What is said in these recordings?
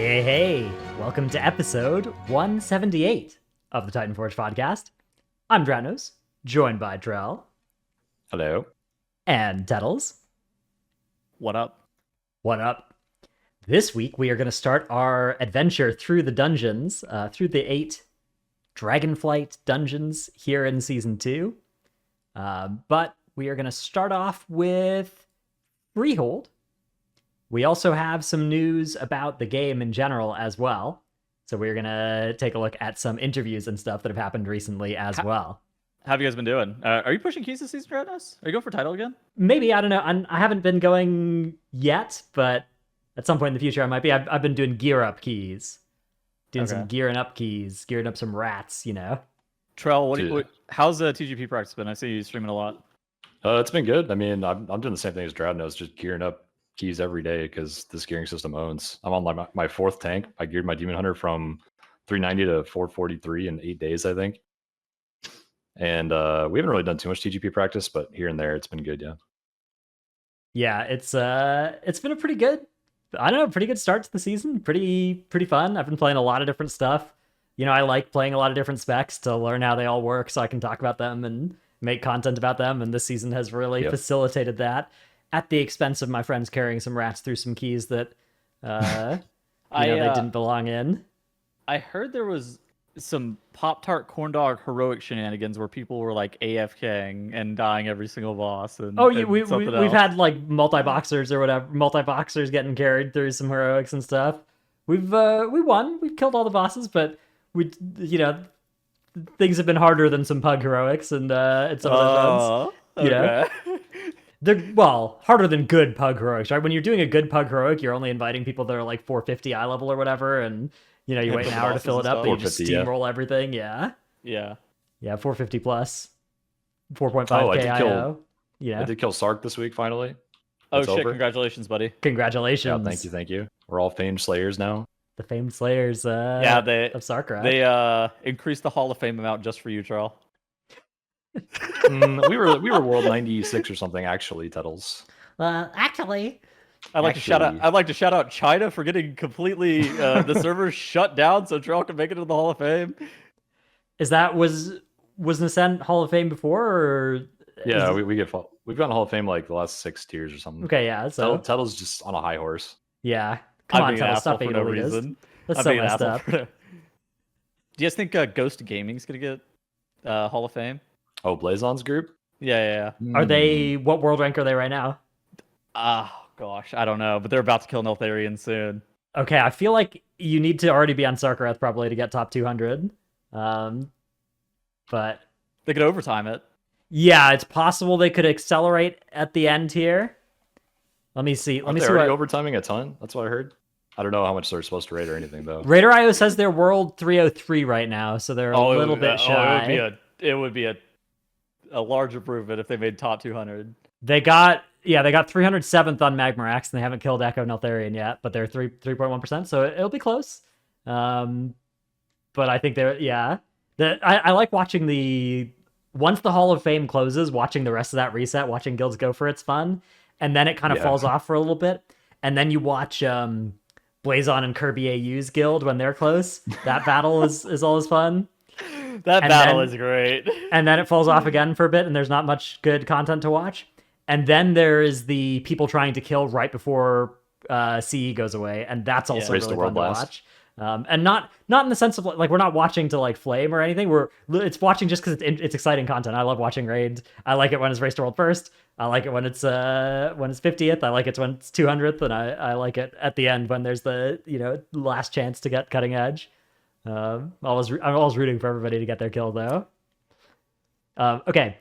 Hey, welcome to episode 178 of the Titanforge podcast. I'm Dranos, joined by Drell. Hello. And Tettles. What up? What up? This week we are going to start our adventure through the dungeons, through the 8 Dragonflight dungeons here in Season 2. But we are going to start off with Freehold. We also have some news about the game in general as well. So we're going to take a look at some interviews and stuff that have happened recently as well. How have you guys been doing? Are you pushing keys this season, Dranos? Are you going for title again? Maybe, I don't know. I haven't been going yet, but at some point in the future I might be. I've been doing gear up keys. Doing some gearing up keys, gearing up some rats, you know. Trell, how's the TGP practice been? I see you streaming a lot. It's been good. I mean, I'm doing the same thing as Draudnos, just gearing up keys every day because this gearing system owns. I'm on my 4th tank. I geared my Demon Hunter from 390 to 443 in 8 days, I think. And we haven't really done too much TGP practice, but here and there it's been good, yeah. Yeah, it's been a pretty good, I don't know, pretty good start to the season. Pretty fun. I've been playing a lot of different stuff. You know, I like playing a lot of different specs to learn how they all work so I can talk about them and make content about them, and this season has really facilitated that at the expense of my friends carrying some rats through some keys that they didn't belong in. I heard there was some Pop-Tart corn dog heroic shenanigans where people were like AFKing and dying every single boss. And, we've had like multi-boxers or whatever, multi-boxers getting carried through some heroics and stuff. We won. We've killed all the bosses, but things have been harder than some pug heroics and some of those runs. They're harder than good pug heroics, right? When you're doing a good pug heroic, you're only inviting people that are like 450 eye level or whatever, and you wait an hour to fill it up, but you just steamroll everything. Yeah, 450 plus, 4.5k IO. I did kill Sark this week finally. It's over. Congratulations, buddy. Congratulations. Yeah, thank you. We're all famed slayers now. The famed slayers of Sarkra. They increased the Hall of Fame amount just for you, Charles. We were world 96 or something, actually, Tuttles. Actually, I'd like to shout out China for getting completely the servers shut down so Charles can make it to the Hall of Fame. Was Nascent Hall of Fame before, or we've gotten Hall of Fame like the last 6 tiers or something. Okay, yeah. So Tuttle's just on a high horse. Yeah, come on, Tuttle, stop being no reason. That's so messed up. Do you guys think Ghost Gaming's gonna get Hall of Fame? Oh, Blazon's group? Yeah. Are they? What world rank are they right now? Gosh, I don't know, but they're about to kill Neltharion soon. Okay, I feel like you need to already be on Sarkareth probably to get top 200. But they could overtime it. Yeah, it's possible they could accelerate at the end here. Let me see. They're already overtiming a ton. That's what I heard. I don't know how much they're supposed to rate or anything though. Raider.io says they're world 303 right now, so they're a little bit shy. It would be a large improvement if they made top 200. They got 307th on Magmarax, and they haven't killed Echo Neltharion yet, but they're 3.1%, so it'll be close. But I think I like watching once the Hall of Fame closes, watching the rest of that reset, watching guilds go for it's fun, and then it kind of falls off for a little bit, and then you watch Blazon and Kirby AU's guild when they're close. That battle is always fun. That battle is great. And then it falls off again for a bit, and there's not much good content to watch. And then there is the people trying to kill right before CE goes away, and that's also really fun to watch. And not in the sense of like we're not watching to like flame or anything. It's watching just because it's exciting content. I love watching raids. I like it when it's race to world first. I like it when it's 50th. I like it when it's 200th, and I like it at the end when there's the last chance to get cutting edge. I'm always rooting for everybody to get their kill though. Okay.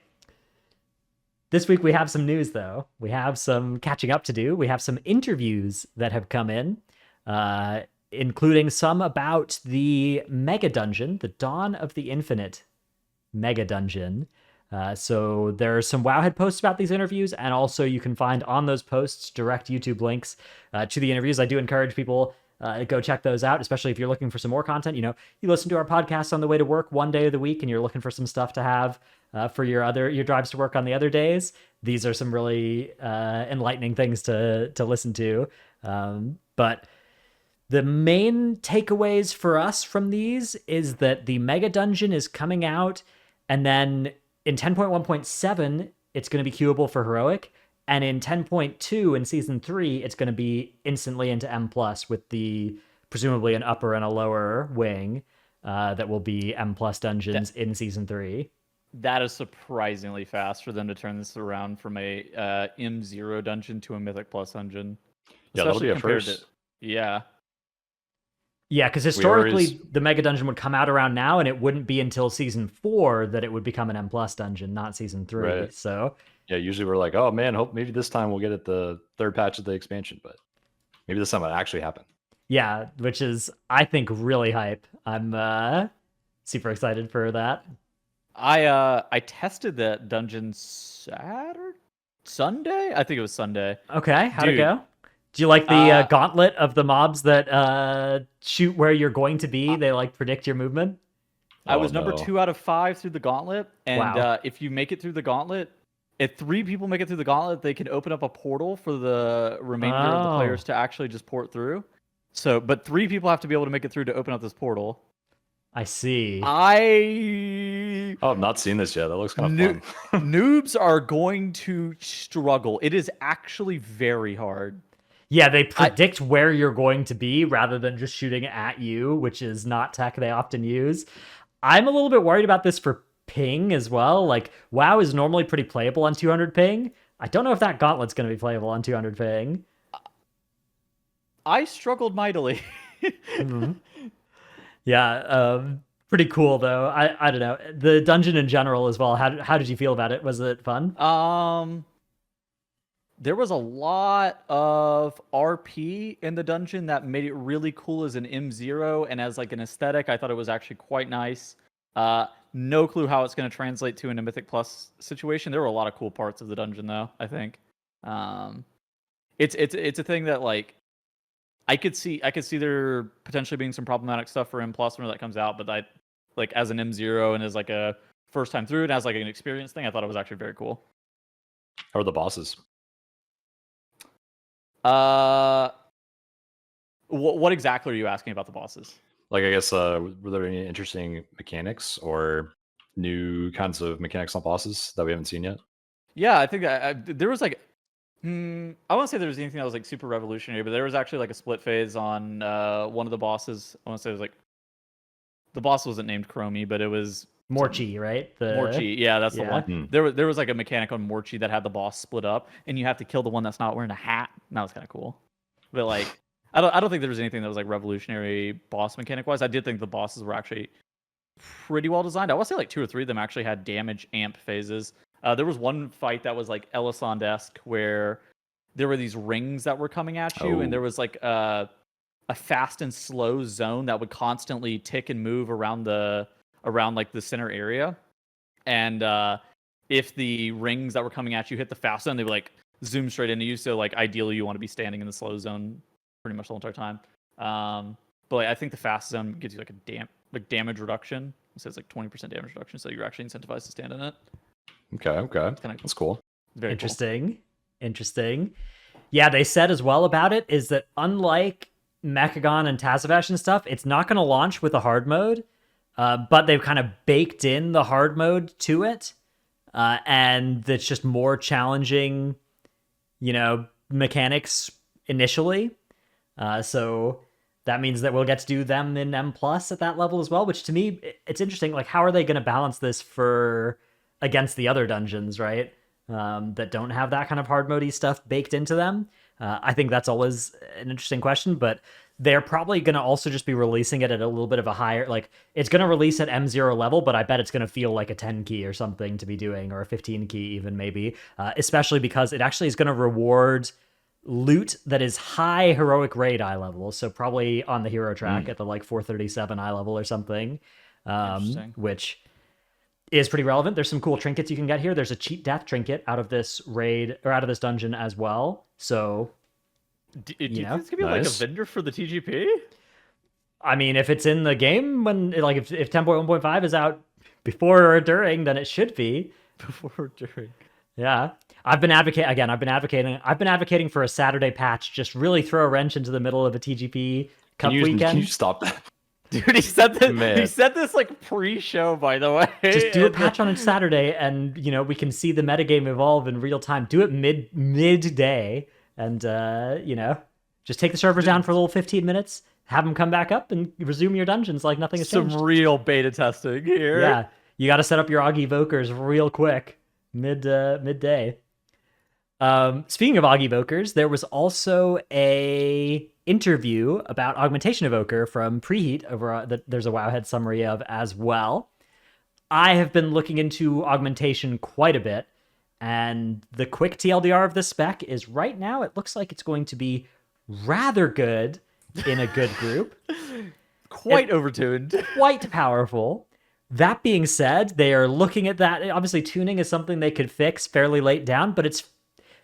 This week we have some news though. We have some catching up to do. We have some interviews that have come in, including some about the Mega Dungeon, the Dawn of the Infinite Mega Dungeon. So there are some Wowhead posts about these interviews, and also you can find on those posts direct YouTube links to the interviews. I do encourage people go check those out, especially if you're looking for some more content. You listen to our podcast on the way to work one day of the week, and you're looking for some stuff to have for your drives to work on the other days. These are some really enlightening things to listen to. But The main takeaways for us from these is that the Mega Dungeon is coming out, and then in 10.1.7, it's going to be queuable for Heroic, and in 10.2 in Season 3, it's going to be instantly into M+, with the presumably an upper and a lower wing that will be M+ dungeons in Season 3. That is surprisingly fast for them to turn this around from a M0 dungeon to a Mythic Plus dungeon. Yeah, that'll be a first. Yeah. Yeah, because historically the Mega Dungeon would come out around now, and it wouldn't be until Season 4 that it would become an M+ dungeon, not Season 3. Right. So yeah, usually we're like, oh man, hope maybe this time we'll get it the third patch of the expansion, but maybe this time it'll actually happen. Yeah, which is, I think, really hype. I'm super excited for that. I tested that dungeon Sunday? I think it was Sunday. Okay, how'd it go? Do you like the gauntlet of the mobs that shoot where you're going to be? They like predict your movement? I was number 2 out of 5 through the gauntlet. And if you make it through the gauntlet, if 3 people make it through the gauntlet, they can open up a portal for the remainder of the players to actually just port through. So, but 3 people have to be able to make it through to open up this portal. I see. I've not seen this yet. That looks kind of fun. Noobs are going to struggle. It is actually very hard. Yeah, they predict where you're going to be rather than just shooting at you, which is not tech they often use. I'm a little bit worried about this for ping as well. Like, WoW is normally pretty playable on 200 ping. I don't know if that gauntlet's going to be playable on 200 ping. I struggled mightily. Mm-hmm. Yeah, pretty cool though. I don't know. The dungeon in general as well. How did you feel about it? Was it fun? There was a lot of RP in the dungeon that made it really cool as an M0 and as like an aesthetic. I thought it was actually quite nice. No clue how it's going to translate to in a Mythic Plus situation. There were a lot of cool parts of the dungeon though, I think. It's a thing that like I could see there potentially being some problematic stuff for M+ when that comes out, but like as an M0 and as like a first time through and as like an experience thing, I thought it was actually very cool. How are the bosses? What exactly are you asking about the bosses? Like, I guess, were there any interesting mechanics or new kinds of mechanics on bosses that we haven't seen yet? Yeah, I think there was like, I won't say there was anything that was like super revolutionary, but there was actually like a split phase on one of the bosses. I want to say it was like, the boss wasn't named Chromie, but it was Morchi, right? Morchi, yeah, that's the one. There was like a mechanic on Morchi that had the boss split up, and you have to kill the one that's not wearing a hat. And that was kind of cool. But like, I don't think there was anything that was like revolutionary boss mechanic wise. I did think the bosses were actually pretty well designed. I want to say like 2 or 3 of them actually had damage amp phases. There was one fight that was like Elisand-esque where there were these rings that were coming at you, and there was like a fast and slow zone that would constantly tick and move around like the center area. And if the rings that were coming at you hit the fast zone, they would like zoom straight into you. So like ideally you want to be standing in the slow zone pretty much the whole entire time. But like, I think the fast zone gives you like a damage reduction. It says like 20% damage reduction, so you're actually incentivized to stand in it. Okay. That's cool. Very interesting. Cool. Interesting. Yeah, they said as well about it is that unlike Mechagon and Tazavesh and stuff, it's not going to launch with a hard mode, but they've kind of baked in the hard mode to it, and it's just more challenging, mechanics initially. So that means that we'll get to do them in M+ at that level as well, which to me, it's interesting. Like, how are they going to balance this against the other dungeons, right? That don't have that kind of hard mode-y stuff baked into them. I think that's always an interesting question, but they're probably going to also just be releasing it at a little bit of a higher, like, it's going to release at M0 level, but I bet it's going to feel like a 10 key or something to be doing, or a 15 key even maybe, especially because it actually is going to reward loot that is high heroic raid eye level, so probably on the hero track at the like 437 eye level or something, which is pretty relevant. There's some cool trinkets you can get here. There's a cheat death trinket out of this raid or out of this dungeon as well. So, do you think it's gonna be like a vendor for the TGP? I mean, if it's in the game when if 10.1.5 is out before or during, then it should be before or during. Yeah, I've been advocating for a Saturday patch. Just really throw a wrench into the middle of a TGP Cup weekend. Can you stop that? Dude, he said this. Man. He said this like pre-show, by the way. Just do a patch on a Saturday, and we can see the metagame evolve in real time. Do it midday, and just take the servers down for a little 15 minutes. Have them come back up and resume your dungeons like nothing has changed. Some real beta testing here. Yeah, you got to set up your Augie Evokers real quick midday. Speaking of Augie Evokers, there was also a interview about Augmentation Evoker from Preheat over that there's a wowhead summary of as well. I have been looking into augmentation quite a bit, and the quick TLDR of this spec is right now it looks like it's going to be rather good in a good group. Quite overtuned. Quite powerful. That being said, they are looking at that. Obviously, tuning is something they could fix fairly late down, but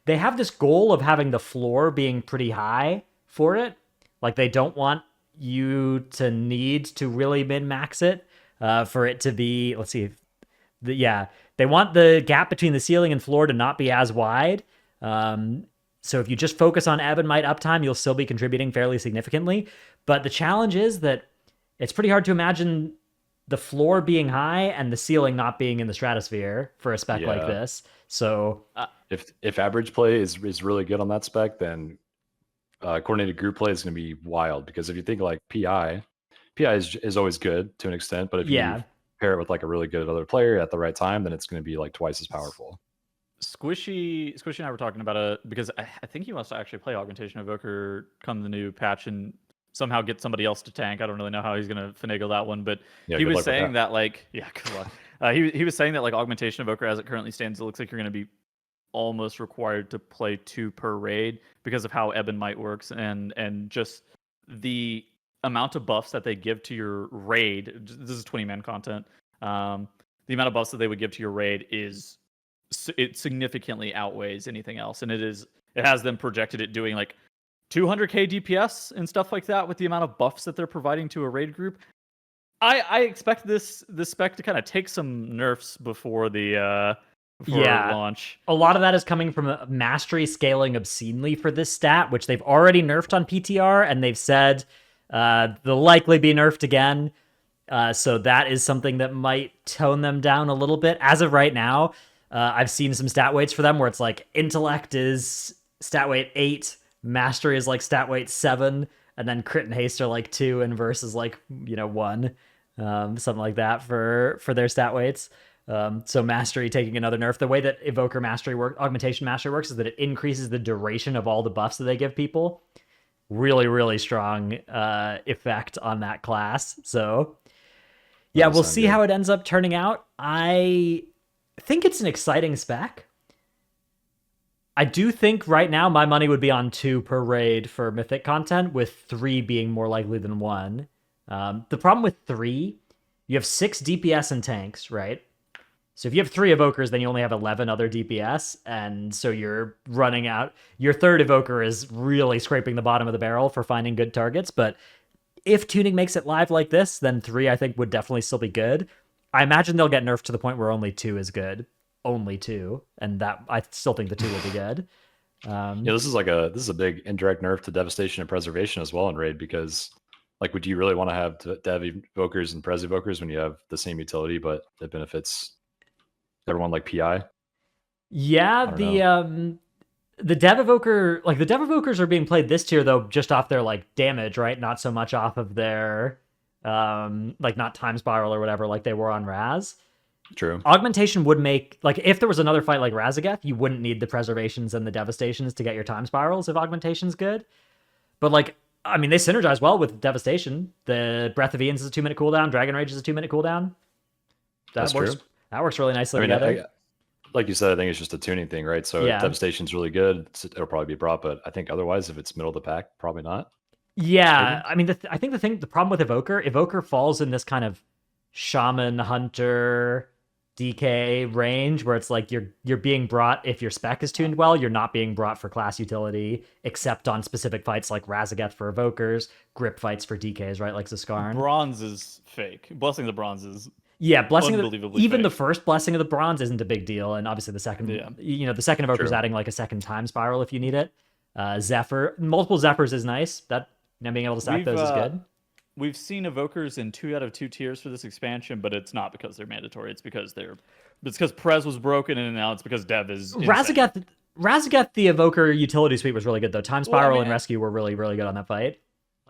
they have this goal of having the floor being pretty high for it. Like, they don't want you to need to really min-max it for it to be, let's see. They want the gap between the ceiling and floor to not be as wide. So if you just focus on ebb and might uptime, you'll still be contributing fairly significantly. But the challenge is that it's pretty hard to imagine the floor being high and the ceiling not being in the stratosphere for a spec like this. So if average play is really good on that spec, then coordinated group play is going to be wild. Because if you think like PI is always good to an extent, but if you pair it with like a really good other player at the right time, then it's going to be like twice as powerful. Squishy and I were talking about it because I think he wants to actually play Augmentation Evoker come the new patch and somehow get somebody else to tank. I don't really know how he's going to finagle that one, but he was saying that like, good luck. He was saying that like Augmentation Evoker as it currently stands, it looks like you're going to be almost required to play 2 per raid because of how Ebb and Might works and just the amount of buffs that they give to your raid. This is 20-man content. The amount of buffs that they would give to your raid it significantly outweighs anything else, and it has them projected it doing like 200k DPS and stuff like that with the amount of buffs that they're providing to a raid group. I expect this spec to kind of take some nerfs before the launch. A lot of that is coming from mastery scaling obscenely for this stat, which they've already nerfed on PTR, and they've said they'll likely be nerfed again. So that is something that might tone them down a little bit. As of right now, I've seen some stat weights for them where it's like intellect is stat weight 8, mastery is like stat weight 7, and then crit and haste are like 2, and verse is like 1, something like that for their stat weights. So mastery taking another nerf. The way that Evoker mastery augmentation mastery works is that it increases the duration of all the buffs that they give people. Really, really strong effect on that class. So yeah, we'll see how it ends up turning out. I think it's an exciting spec. I do think right now my money would be on 2 per raid for mythic content, with 3 being more likely than 1. The problem with 3, you have 6 DPS and tanks, right? So if you have 3 evokers, then you only have 11 other DPS, and so you're running out. Your 3rd evoker is really scraping the bottom of the barrel for finding good targets, but if tuning makes it live like this, then 3 I think would definitely still be good. I imagine they'll get nerfed to the point where only 2 is good. Only 2, and that I still think the 2 will be good. This is a big indirect nerf to devastation and preservation as well in raid, because like, would you really want to have dev evokers and pres evokers when you have the same utility but it benefits everyone like PI? Yeah, the dev evoker, like the dev evokers are being played this tier though just off their like damage, right? Not so much off of their like not time spiral or whatever like they were on Raz. True. Augmentation would make, like, if there was another fight like Razageth, you wouldn't need the preservations and the devastations to get your time spirals if Augmentation's good. But, like, I mean, they synergize well with devastation. The Breath of Ian's is a 2-minute cooldown. Dragon Rage is a 2-minute cooldown. That's works. True. That works really nicely together. Like you said, I think it's just a tuning thing, right? So devastation's really good. It'll probably be brought, but I think otherwise, if it's middle of the pack, probably not. Yeah, I mean, I think the problem with Evoker falls in this kind of Shaman, Hunter, DK range where it's like you're being brought if your spec is tuned well. You're not being brought for class utility except on specific fights like Razageth for evokers, grip fights for DKs, right? Like Zaskarn. Bronze is fake. Blessing of the Bronze is blessing even the first blessing of the Bronze isn't a big deal, and obviously the second the second evoker is adding like a second time spiral if you need it. Zephyr, multiple Zephyrs is nice. That being able to stack those is good. We've seen evokers in 2 out of 2 tiers for this expansion, but it's not because they're mandatory. It's because Prez was broken, and now it's because Dev is Razageth, the evoker utility suite was really good though. Time Spiral and Rescue were really, really good on that fight.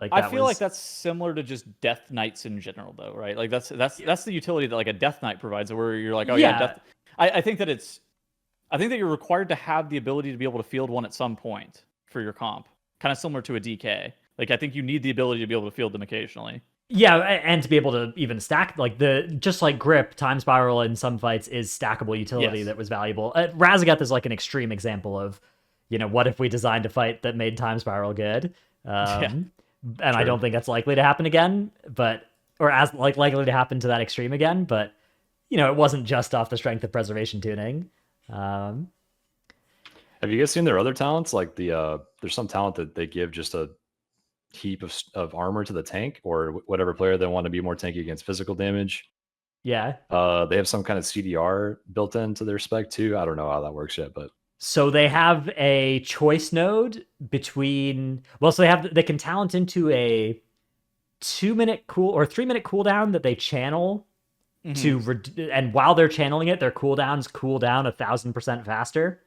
Like I feel like that's similar to just Death Knights in general, though, right? Like that's the utility that like a Death Knight provides, where you're like, Death. I think that you're required to have the ability to be able to field one at some point for your comp, kind of similar to a DK. Like, I think you need the ability to be able to field them occasionally. Yeah, and to be able to even stack, like, just like Grip, Time Spiral in some fights is stackable utility that was valuable. Razageth is like an extreme example of, what if we designed a fight that made Time Spiral good? And I don't think that's likely to happen again, or as likely to happen to that extreme again, but, it wasn't just off the strength of preservation tuning. Have you guys seen their other talents? Like there's some talent that they give just a heap of armor to the tank or whatever player they want to be more tanky against physical damage. Yeah. They have some kind of CDR built into their spec too. I don't know how that works yet, but so they have a choice node between. Well, so they can talent into a 2-minute cool or 3-minute cooldown that they channel and while they're channeling it, their cooldowns cool down 1,000% faster.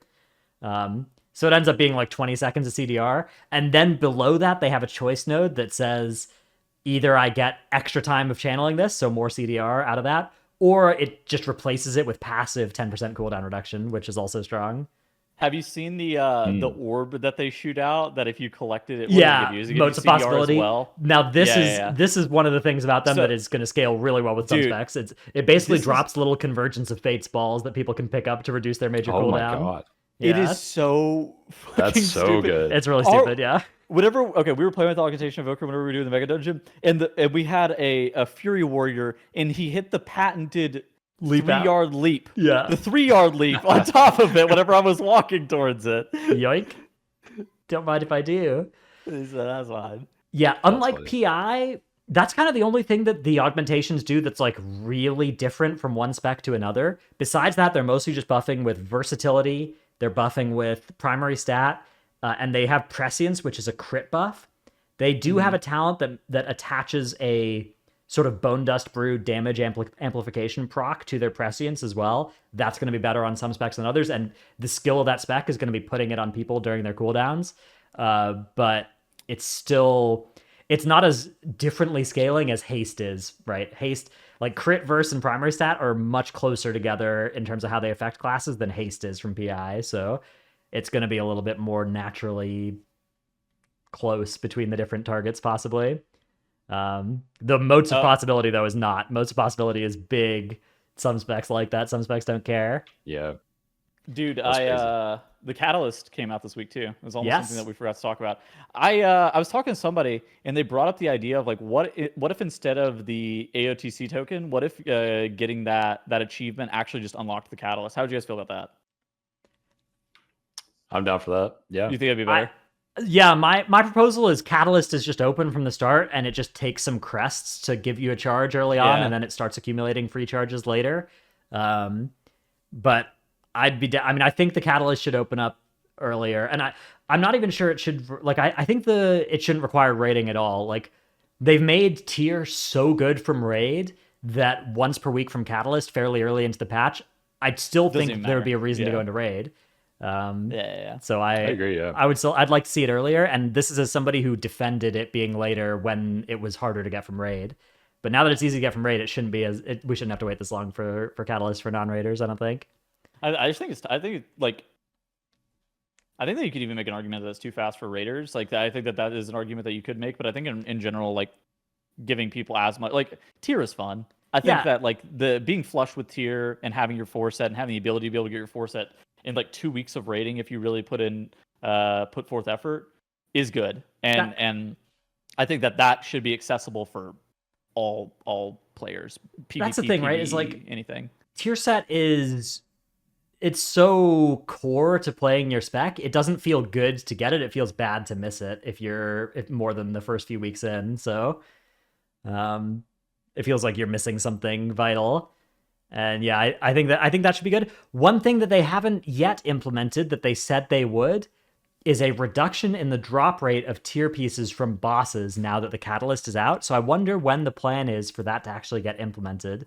So it ends up being like 20 seconds of CDR. And then below that, they have a choice node that says either I get extra time of channeling this, so more CDR out of that, or it just replaces it with passive 10% cooldown reduction, which is also strong. Have you seen the orb that they shoot out? That if you collected it, modes of possibility. As well? Now this is one of the things about them that is going to scale really well with some specs. It basically drops little Convergence of Fates balls that people can pick up to reduce their major cooldown. Oh my god. Yeah. It is so That's so stupid. Good. It's really stupid, we were playing with Augmentation Evoker whenever we were doing the Mega Dungeon, and we had a Fury Warrior, and he hit the patented 3-yard leap. Yeah. The 3-yard leap on top of it whenever I was walking towards it. Yoink. Don't mind if I do. That's fine. Yeah, unlike PI, that's kind of the only thing that the augmentations do that's like really different from one spec to another. Besides that, they're mostly just buffing with versatility. They're buffing with primary stat, and they have prescience, which is a crit buff. They do have a talent that attaches a sort of Bone Dust Brew damage amplification proc to their prescience as well. That's going to be better on some specs than others, and the skill of that spec is going to be putting it on people during their cooldowns. But it's not as differently scaling as Haste is, right? Haste, like crit, verse, and primary stat are much closer together in terms of how they affect classes than Haste is from PI. So it's going to be a little bit more naturally close between the different targets, possibly. The modes of possibility, though, is not. Modes of possibility is big. Some specs like that. Some specs don't care. Yeah. Dude, the Catalyst came out this week too. It was almost something that we forgot to talk about. I was talking to somebody and they brought up the idea of like, what if instead of the AOTC token, what if getting that achievement actually just unlocked the Catalyst? How would you guys feel about that? I'm down for that. Yeah. You think it'd be better? My proposal is Catalyst is just open from the start and it just takes some crests to give you a charge early on and then it starts accumulating free charges later. But I think the Catalyst should open up earlier, and I'm not even sure it should. Like, I think it shouldn't require raiding at all. Like, they've made tier so good from raid that once per week from Catalyst, fairly early into the patch, I'd still think there would be a reason to go into raid. So I agree. Yeah, I'd like to see it earlier, and this is as somebody who defended it being later when it was harder to get from raid. But now that it's easy to get from raid, it shouldn't be we shouldn't have to wait this long for Catalyst for non-raiders. I don't think. I think that you could even make an argument that it's too fast for raiders. Like, I think that is an argument that you could make, but I think in general, like, giving people as much, like, tier is fun. I think that like the being flush with tier and having your 4-set and having the ability to be able to get your 4-set in like 2 weeks of raiding if you really put forth effort is good. And I think that should be accessible for all players. PvP, that's the thing, PvE, right? Is like anything. Tier set it's so core to playing your spec. It doesn't feel good to get it. It feels bad to miss it if more than the first few weeks in. So it feels like you're missing something vital. And yeah, I think that should be good. One thing that they haven't yet implemented that they said they would is a reduction in the drop rate of tier pieces from bosses now that the catalyst is out. So I wonder when the plan is for that to actually get implemented.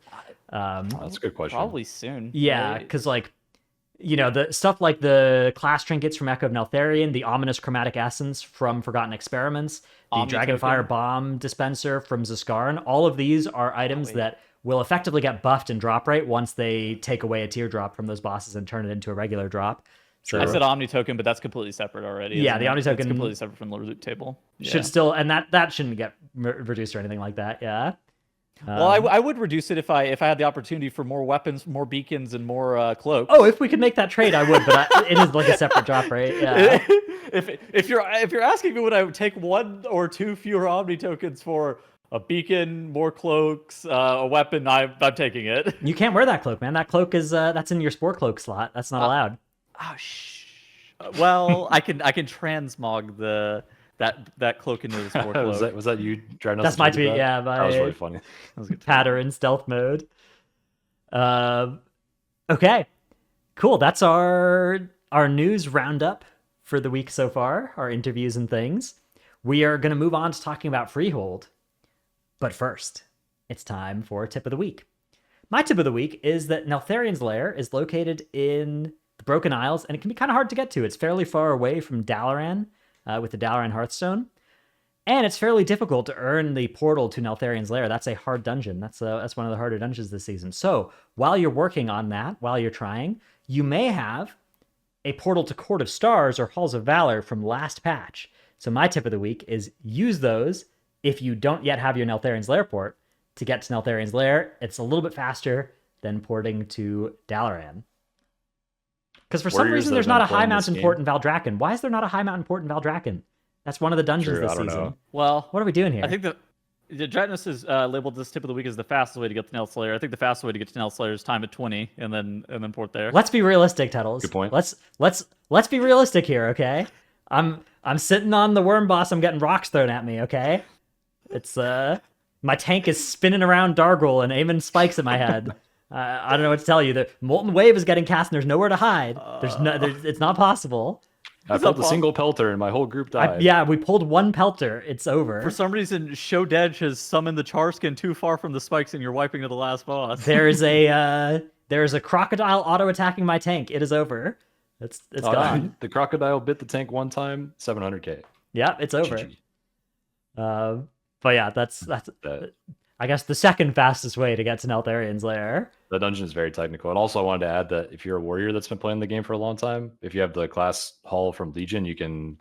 That's a good question. Probably soon. Yeah, because like, the stuff like the class trinkets from Echo of Neltharion, the ominous chromatic essence from Forgotten Experiments, the Dragonfire bomb dispenser from Zaskarn, all of these are items that will effectively get buffed in drop rate once they take away a tier drop from those bosses and turn it into a regular drop. So I said Omni token, but that's completely separate already. Yeah, the Omni token is completely separate from the loot table. Should still, and that shouldn't get reduced or anything like that. Yeah. Well, I would reduce it if I had the opportunity for more weapons, more beacons, and more cloaks. Oh, if we could make that trade, I would, but it is like a separate drop rate. Yeah. if you're asking me, would I take 1 or 2 fewer Omni tokens for a beacon, more cloaks, a weapon? I'm taking it. You can't wear that cloak, man. That cloak is that's in your spore cloak slot. That's not allowed. Oh well, I can transmog that cloak into the spore cloak. was that you trying to? That's my tweet. Yeah, that was really funny. That was good. Patter in stealth mode. Okay, cool. That's our news roundup for the week so far. Our interviews and things. We are going to move on to talking about Freehold, but first, it's time for tip of the week. My tip of the week is that Neltharion's lair is located in the Broken Isles, and it can be kind of hard to get to. It's fairly far away from Dalaran, with the Dalaran Hearthstone, and it's fairly difficult to earn the portal to Neltharion's lair. That's a hard dungeon. That's one of the harder dungeons this season. So while you're working on that, while you're trying, you may have a portal to Court of Stars or Halls of Valor from last patch. So my tip of the week is use those if you don't yet have your Neltharion's lair port to get to Neltharion's lair. It's a little bit faster than porting to Dalaran. Because for some reason, there's not a high mountain port in Valdrakken. Why is there not a high mountain port in Valdrakken? That's one of the dungeons this season. Know. Well, what are we doing here? I think the Dratnos has labeled this tip of the week as the fastest way to get to Nel Slayer. I think the fastest way to get to Nel Slayer is time at 20 and then port there. Let's be realistic, Tuttles. Good point. Let's be realistic here, okay? I'm sitting on the worm boss. I'm getting rocks thrown at me, okay? It's my tank is spinning around Dargul and aiming spikes at my head. I don't know what to tell you. The Molten Wave is getting cast, and there's nowhere to hide. It's not possible. I pulled a single pelter, and my whole group died. Yeah, we pulled one pelter. It's over. For some reason, Shodej has summoned the Charskin too far from the spikes, and you're wiping to the last boss. There is a crocodile auto attacking my tank. It is over. It's gone. The crocodile bit the tank one time. 700k. Yeah, it's over. But yeah, that's I guess the second fastest way to get to Neltharion's lair. The dungeon is very technical. And also I wanted to add that if you're a warrior that's been playing the game for a long time, if you have the class hall from Legion, you can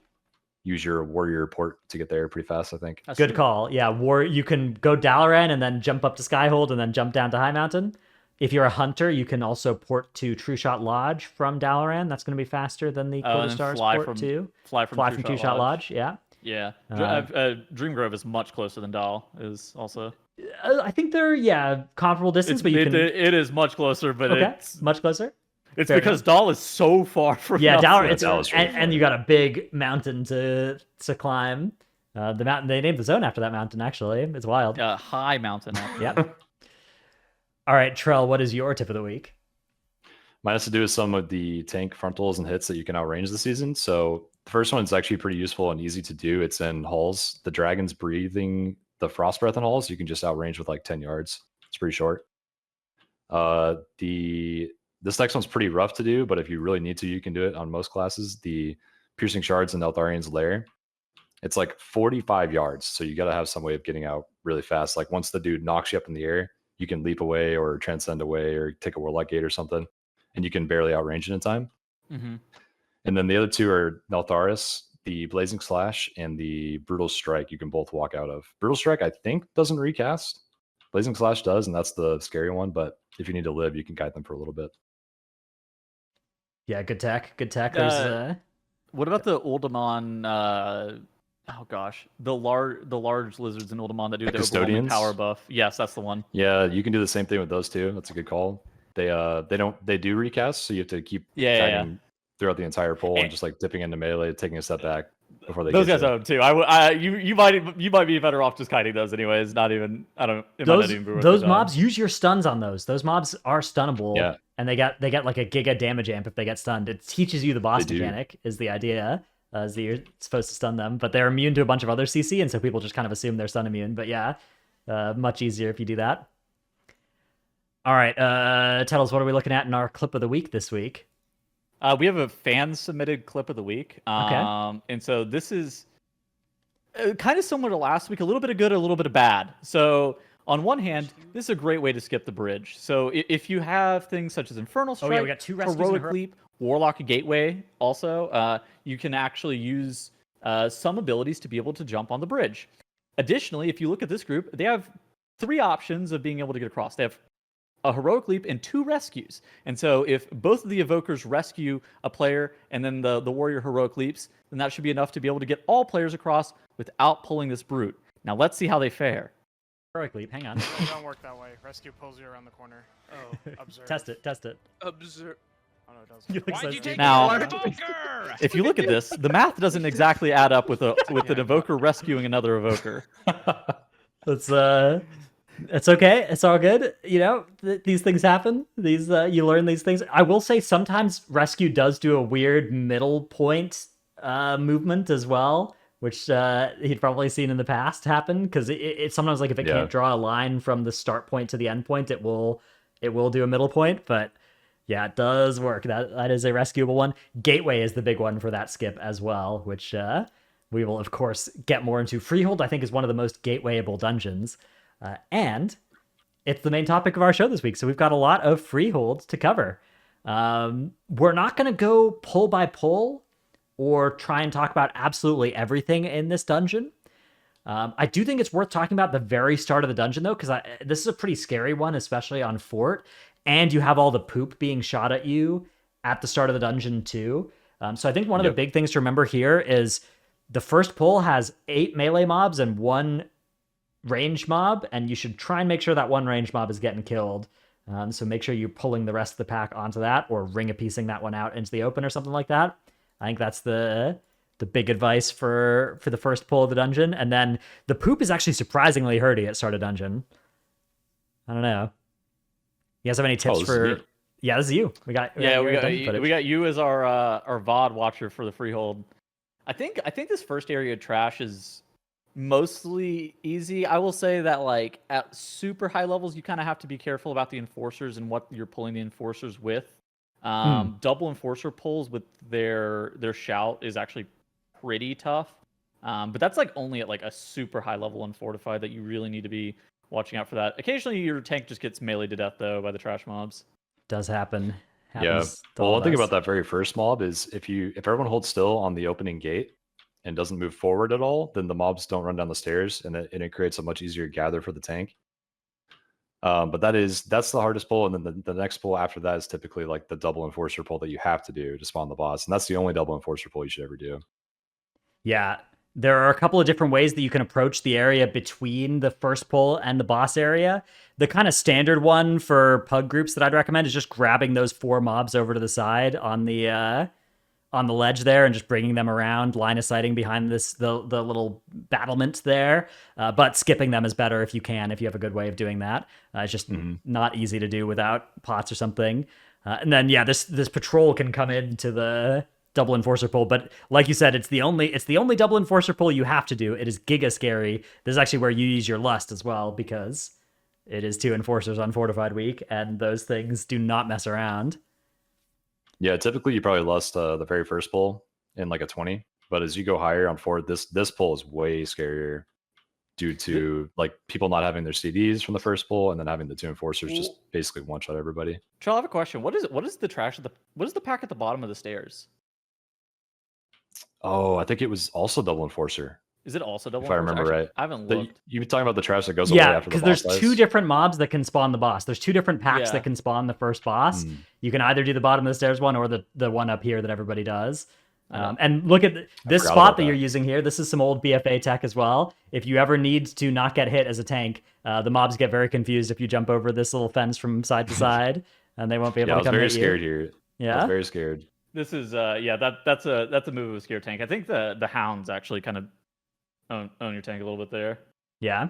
use your warrior port to get there pretty fast, I think. That's good call. Yeah, you can go Dalaran and then jump up to Skyhold and then jump down to High Mountain. If you're a hunter, you can also port to True Shot Lodge from Dalaran. That's going to be faster than the Court of Stars port too. Fly from True Shot Lodge. Yeah. Yeah. Dreamgrove is much closer than Dal is also. I think they're comparable distance, but it is much closer, but it's much closer. It's fair because Dal is so far from Dal. And you got a big mountain to climb. The mountain they named the zone after that mountain. Actually, it's wild. High mountain. Yep. All right, Trell, what is your tip of the week? Mine has to do with some of the tank frontals and hits that you can outrange this season. So the first one is actually pretty useful and easy to do. It's in halls. The dragon's breathing the frost breath in halls. You can just outrange with like 10 yards. It's pretty short. This next one's pretty rough to do, but if you really need to, you can do it on most classes. The piercing shards in Neltharion's lair. It's like 45 yards. So you got to have some way of getting out really fast. Like once the dude knocks you up in the air, you can leap away or transcend away or take a warlock gate or something, and you can barely outrange it in time. Mm-hmm. And then the other two are Neltharis, the Blazing Slash, and the Brutal Strike. You can both walk out of. Brutal Strike, I think, doesn't recast. Blazing Slash does, and that's the scary one. But if you need to live, you can guide them for a little bit. Yeah, good tech. What about the Uldaman? Oh gosh, the large lizards in Uldaman that do the overwhelming power buff. Yes, that's the one. Yeah, you can do the same thing with those two. That's a good call. They do recast, so you have to keep tagging throughout the entire poll and just like dipping into melee, taking a step back before they. Those guys own too. You might be better off just kiting those anyways. Those mobs, use your stuns on those. Those mobs are stunnable. Yeah. And they get like a giga damage amp if they get stunned. It teaches you the boss mechanic is the idea. so you're supposed to stun them, but they're immune to a bunch of other CC, and so people just kind of assume they're stun immune. But yeah, much easier if you do that. All right, tell us, what are we looking at in our clip of the week this week? We have a fan-submitted clip of the week. Okay. And so this is kind of similar to last week, a little bit of good, a little bit of bad. So on one hand, this is a great way to skip the bridge. So if you have things such as Infernal Strike, we got 2 rescues Heroic Leap, Warlock Gateway also, you can actually use some abilities to be able to jump on the bridge. Additionally, if you look at this group, they have 3 options of being able to get across. They have a Heroic Leap and 2 rescues. And so if both of the Evokers rescue a player and then the Warrior Heroic Leaps, then that should be enough to be able to get all players across without pulling this Brute. Now let's see how they fare. Heroic Leap, hang on. It don't work that way. Rescue pulls you around the corner. Oh, observe. Test it. Observe. Oh, no, it doesn't. Why'd you take Now, the Evoker? if you look at this, the math doesn't exactly add up with an Evoker rescuing another Evoker. It's okay. It's all good. You know, these things happen. These you learn these things. I will say sometimes rescue does do a weird middle point movement as well, which he'd probably seen in the past happen, because it sometimes, like, if it can't draw a line from the start point to the end point, it will do a middle point. But yeah, it does work. That is a rescuable one. Gateway is the big one for that skip as well, which we will of course get more into. Freehold, I think, is one of the most gatewayable dungeons. And it's the main topic of our show this week, so we've got a lot of Freehold to cover. We're not going to go pull by pull or try and talk about absolutely everything in this dungeon. I do think it's worth talking about the very start of the dungeon, though, because this is a pretty scary one, especially on Fort, and you have all the poop being shot at you at the start of the dungeon, too. So I think one of the big things to remember here is the first pull has 8 melee mobs and 1 range mob, and you should try and make sure that 1 range mob is getting killed. So make sure you're pulling the rest of the pack onto that, or ring-a-piecing that one out into the open or something like that. I think that's the big advice for the first pull of the dungeon. And then the poop is actually surprisingly hurty at start of dungeon. I don't know. You guys have any tips for? Yeah, this is you. We got you as our VOD watcher for the Freehold. I think this first area of trash is mostly easy. I will say that, like, at super high levels, you kind of have to be careful about the enforcers and what you're pulling the enforcers with. Double enforcer pulls with their shout is actually pretty tough. But that's like only at like a super high level unfortified that you really need to be watching out for that. Occasionally your tank just gets melee to death though by the trash mobs. Does happen. Well, one thing about that very first mob is if everyone holds still on the opening gate and doesn't move forward at all, then the mobs don't run down the stairs, and it creates a much easier gather for the tank. But that's the hardest pull, and then the next pull after that is typically like the double enforcer pull that you have to do to spawn the boss, and that's the only double enforcer pull you should ever do. Yeah, there are a couple of different ways that you can approach the area between the first pull and the boss area. The kind of standard one for pug groups that I'd recommend is just grabbing those 4 mobs over to the side on the ledge there and just bringing them around, line of sighting behind the little battlement there. But skipping them is better if you have a good way of doing that. It's just not easy to do without pots or something. And then this patrol can come into the double enforcer pull, but like you said, it's the only double enforcer pull you have to do. It is giga scary. This is actually where you use your lust as well, because it is 2 enforcers on fortified week, and those things do not mess around. Yeah, typically you probably lust the very first pull in like a 20, but as you go higher on Fort, this pull is way scarier due to like people not having their CDs from the first pull, and then having the 2 enforcers just basically one shot everybody. Charles, I have a question. What is the pack at the bottom of the stairs? Oh, I think it was also double enforcer. Is it also double? If I remember right, I haven't looked. You talking about the trash that goes away after the boss? Yeah, because there's 2 different mobs that can spawn the boss. There's 2 different packs that can spawn the first boss. You can either do the bottom of the stairs one or the one up here that everybody does. And look at this spot that you're using here. This is some old BFA tech as well. If you ever need to not get hit as a tank, the mobs get very confused if you jump over this little fence from side to side, and they won't be able to come hit you. I was very scared here. Yeah, I was very scared. This is that's a move of a scare tank. I think the hounds actually kind of own your tank a little bit there. Yeah,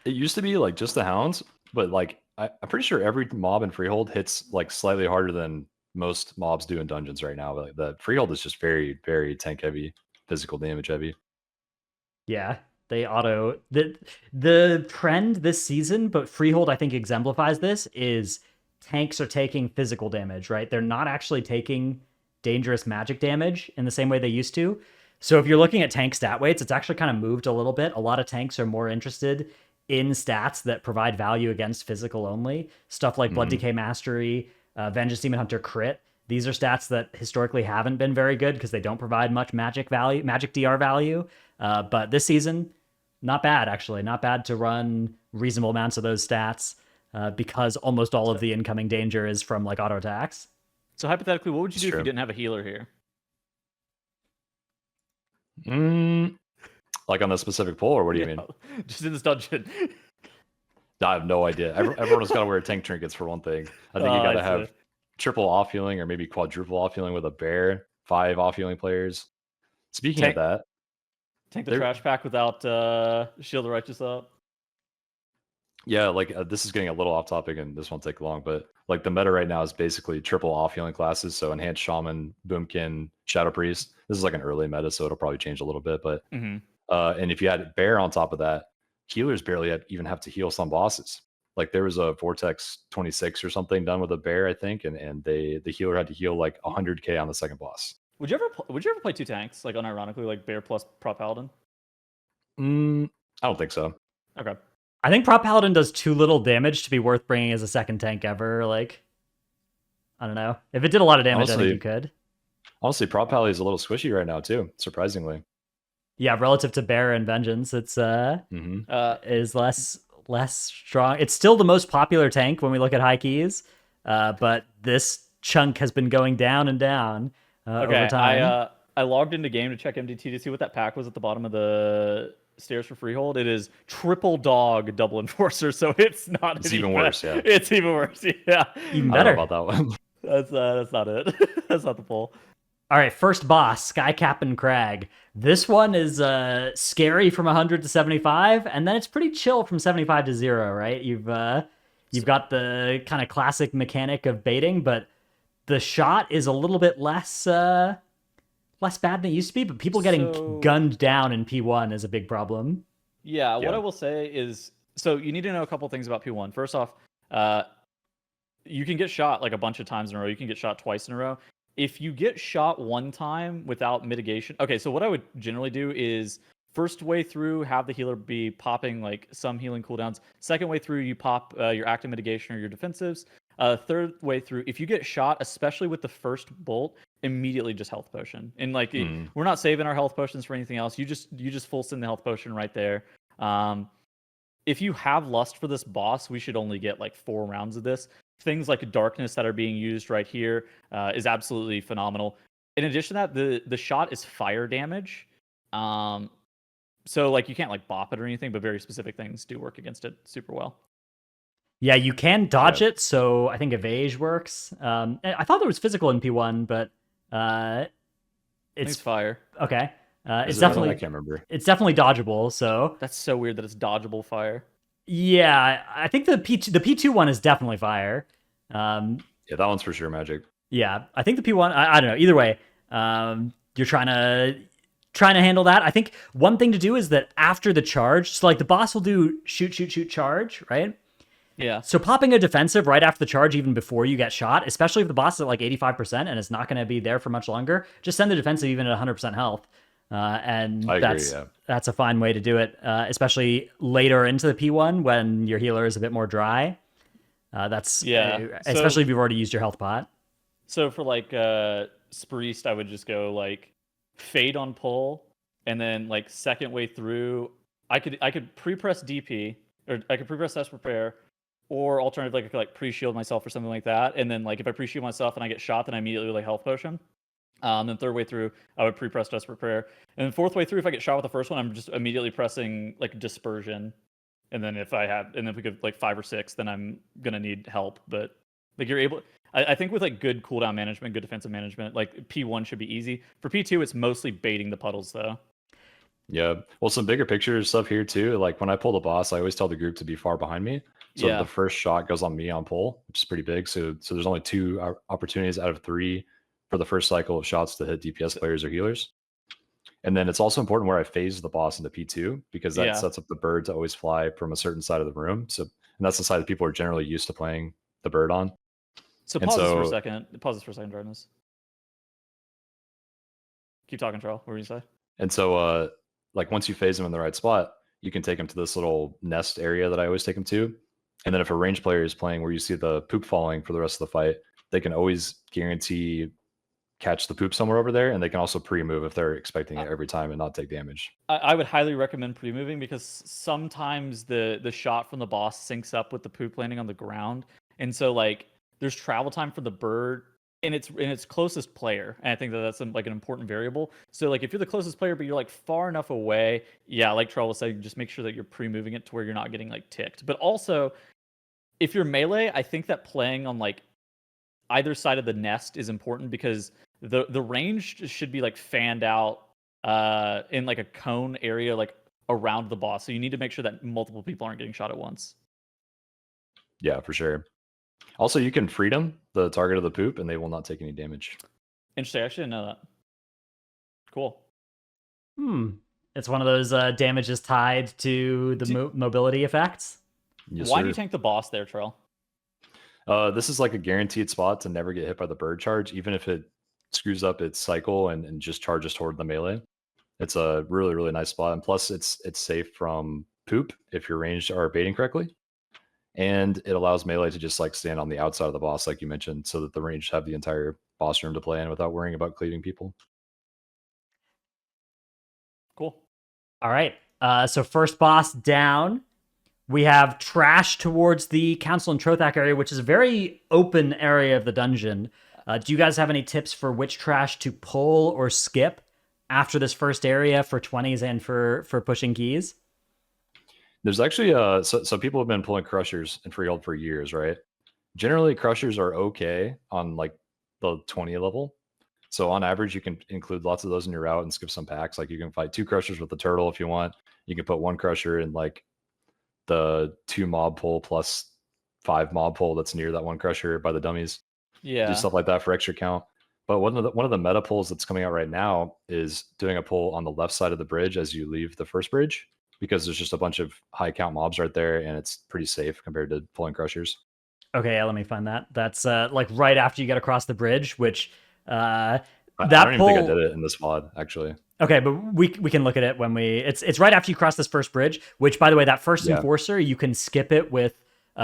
it used to be like just the hounds, but like I'm pretty sure every mob in Freehold hits like slightly harder than most mobs do in dungeons right now. But like, the Freehold is just very, very tank heavy, physical damage heavy. Yeah, they auto the trend this season, but Freehold I think exemplifies this is tanks are taking physical damage, right? They're not actually taking dangerous magic damage in the same way they used to. So if you're looking at tank stat weights, it's actually kind of moved a little bit. A lot of tanks are more interested in stats that provide value against physical only. Stuff like Blood Decay Mastery, Vengeance Demon Hunter Crit. These are stats that historically haven't been very good because they don't provide much magic DR value. But this season, not bad, actually. Not bad to run reasonable amounts of those stats because almost all of the incoming danger is from like auto attacks. So hypothetically, what would you do if you didn't have a healer here? Like on a specific pull, or what do you mean? Just in this dungeon. I have no idea. Everyone's got to wear tank trinkets for one thing. I think you got to have triple off healing or maybe quadruple off healing with a bear, 5 off healing players. Speaking of that, tank the trash pack without Shield the Righteous up. Yeah, like this is getting a little off topic and this won't take long, but like the meta right now is basically triple off healing classes. So Enhanced Shaman, Boomkin, Shadow Priest. This is like an early meta, so it'll probably change a little bit. But and if you had Bear on top of that, healers barely even have to heal some bosses. Like there was a Vortex 26 or something done with a Bear, I think, and the healer had to heal like 100k on the second boss. Would you ever play 2 tanks, like unironically, like Bear plus Prop Paladin? I don't think so. Okay. I think Prop Paladin does too little damage to be worth bringing as a second tank ever. Like, I don't know. If it did a lot of damage, honestly, I think you could. Honestly, Prop Paladin is a little squishy right now too, surprisingly. Yeah, relative to Bear and Vengeance, it's is less strong. It's still the most popular tank when we look at high keys, but this chunk has been going down and down over time. I logged into game to check MDT to see what that pack was at the bottom of the stairs for Freehold. It is triple dog double enforcer, so it's not. It's even worse. Yeah, it's even worse. Yeah, even better. I don't know about that one. That's not it. That's not the pull. All right, first boss, Skycap and Crag. This one is scary from 100 to 75, and then it's pretty chill from 75 to 0, right? You've got the kind of classic mechanic of baiting, but the shot is a little bit less bad than it used to be, but people getting gunned down in P1 is a big problem. Yeah, what I will say is, so you need to know a couple things about P1. First off, you can get shot like a bunch of times in a row. You can get shot twice in a row. If you get shot one time without mitigation, okay, so what I would generally do is first way through, have the healer be popping like some healing cooldowns. Second way through, you pop your active mitigation or your defensives. Third way through, if you get shot, especially with the first bolt, immediately just health potion. And like we're not saving our health potions for anything else. You just full send the health potion right there. If you have lust for this boss, we should only get like 4 rounds of this. Things like darkness that are being used right here is absolutely phenomenal. In addition to that, the shot is fire damage. So like you can't like bop it or anything, but very specific things do work against it super well. Yeah, you can dodge it, so I think Evage works. I thought there was physical in P1, but it's fire. Okay. It's definitely, I can't remember. It's definitely dodgeable, so that's so weird that it's dodgeable fire. Yeah, I think the P2 one is definitely fire. Yeah, that one's for sure magic. Yeah, I think the P1, I don't know. Either way, you're trying to handle that. I think one thing to do is that after the charge, so like the boss will do shoot, charge, right? Yeah. So popping a defensive right after the charge, even before you get shot, especially if the boss is at like 85% and it's not going to be there for much longer, just send the defensive even at 100% health. And that's a fine way to do it, especially later into the P1 when your healer is a bit more dry. Especially if you've already used your health pot. So for like Spriest, I would just go like fade on pull, and then like second way through, I could pre-press DP, or I could pre-press Test Prepare, or alternatively I could like pre-shield myself or something like that, and then like if I pre-shield myself and I get shot, then I immediately like health potion. Then third way through, I would pre-press Test Prepare. And then fourth way through, if I get shot with the first one, I'm just immediately pressing like Dispersion. And then if we could like 5 or 6, then I'm gonna need help. But like you're able, I think with like good cooldown management, good defensive management, like P1 should be easy. For P2, it's mostly baiting the puddles though. Yeah, well, some bigger picture stuff here too. Like when I pull the boss, I always tell the group to be far behind me. So the first shot goes on me on pole, which is pretty big. So there's only 2 opportunities out of 3 for the first cycle of shots to hit DPS players or healers. And then it's also important where I phase the boss into P2 because that sets up the bird to always fly from a certain side of the room. So, and that's the side that people are generally used to playing the bird on. So pause this for a second. Pause this for a second, Darkness. Keep talking, Charles. What were you say? And so, like once you phase them in the right spot, you can take them to this little nest area that I always take them to. And then if a range player is playing where you see the poop falling for the rest of the fight, they can always guarantee catch the poop somewhere over there, and they can also pre-move if they're expecting it every time and not take damage. I would highly recommend pre-moving because sometimes the shot from the boss syncs up with the poop landing on the ground, and so like there's travel time for the bird and its closest player, and I think that's like an important variable. So like if you're the closest player but you're like far enough away, like Charles was saying, just make sure that you're pre-moving it to where you're not getting like ticked. But also if you're melee, I think that playing on like either side of the nest is important because the range should be like fanned out in like a cone area like around the boss. So you need to make sure that multiple people aren't getting shot at once. Yeah, for sure. Also, you can freedom the target of the poop and they will not take any damage. Interesting. I actually didn't know that. Cool. It's one of those damages tied to the mobility effects. Yes, Why sir. do you tank the boss there, Trail? This is like a guaranteed spot to never get hit by the bird charge, even if it screws up its cycle and just charges toward the melee. It's a really, really nice spot. And plus, it's safe from poop if your ranged are baiting correctly. And it allows melee to just like stand on the outside of the boss, like you mentioned, so that the ranged have the entire boss room to play in without worrying about cleaving people. Cool. All right. So first boss down. We have trash towards the Council and Trothak area, which is a very open area of the dungeon. Do you guys have any tips for which trash to pull or skip after this first area for 20s and for pushing keys? There's actually so people have been pulling crushers in Freehold for years, right? Generally, crushers are okay on like the 20 level. So on average, you can include lots of those in your route and skip some packs. Like you can fight 2 crushers with the turtle if you want. You can put 1 crusher in like the 2 mob pull plus 5 mob pull that's near that 1 crusher by the dummies. Yeah. Do stuff like that for extra count. But one of the meta pulls that's coming out right now is doing a pull on the left side of the bridge as you leave the first bridge, because there's just a bunch of high count mobs right there, and it's pretty safe compared to pulling crushers. Okay, yeah, let me find that. That's like right after you get across the bridge, which I don't even think I did it in this VOD, actually. Okay, but we can look at it when it's right after you cross this first bridge, which by the way, that first enforcer, you can skip it with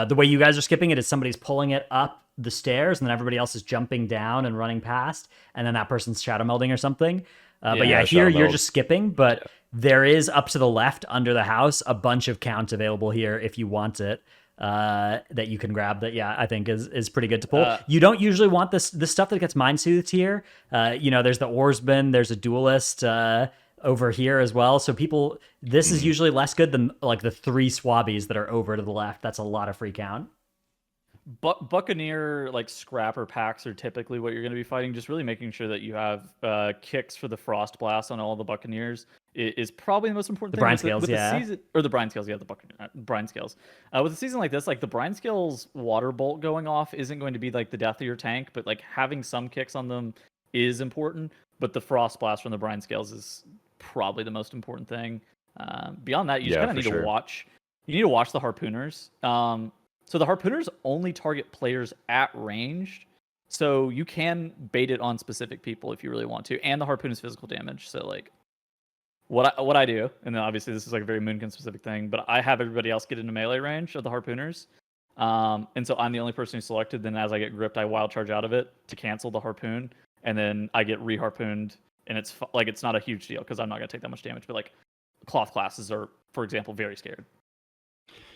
the way you guys are skipping it is somebody's pulling it up the stairs and then everybody else is jumping down and running past, and then that person's shadow melding or something. But here you're just skipping, but there is up to the left under the house a bunch of count available here if you want it. That you can grab that I think is pretty good to pull. You don't usually want this stuff that gets mind soothed here. There's the oarsman, there's a duelist over here as well. So this is usually less good than like the 3 swabbies that are over to the left. That's a lot of free count. Buccaneer like scrapper packs are typically what you're going to be fighting. Just really making sure that you have kicks for the frost blast on all the Buccaneers is probably the most important thing. The brine scales, the season, or the brine scales, the Buccaneer brine scales. With a season like this, like the brine scales water bolt going off isn't going to be like the death of your tank, but like having some kicks on them is important. But the frost blast from the brine scales is probably the most important thing. Beyond that, you just kind of need to watch. You need to watch the harpooners. So the harpooners only target players at range, so you can bait it on specific people if you really want to. And the harpoon is physical damage. So like, what I do, and then obviously this is like a very Moonkin specific thing, but I have everybody else get into melee range of the harpooners, and so I'm the only person who's selected. Then as I get gripped, I wild charge out of it to cancel the harpoon, and then I get re-harpooned, and it's not a huge deal because I'm not gonna take that much damage. But like, cloth classes are, for example, very scared.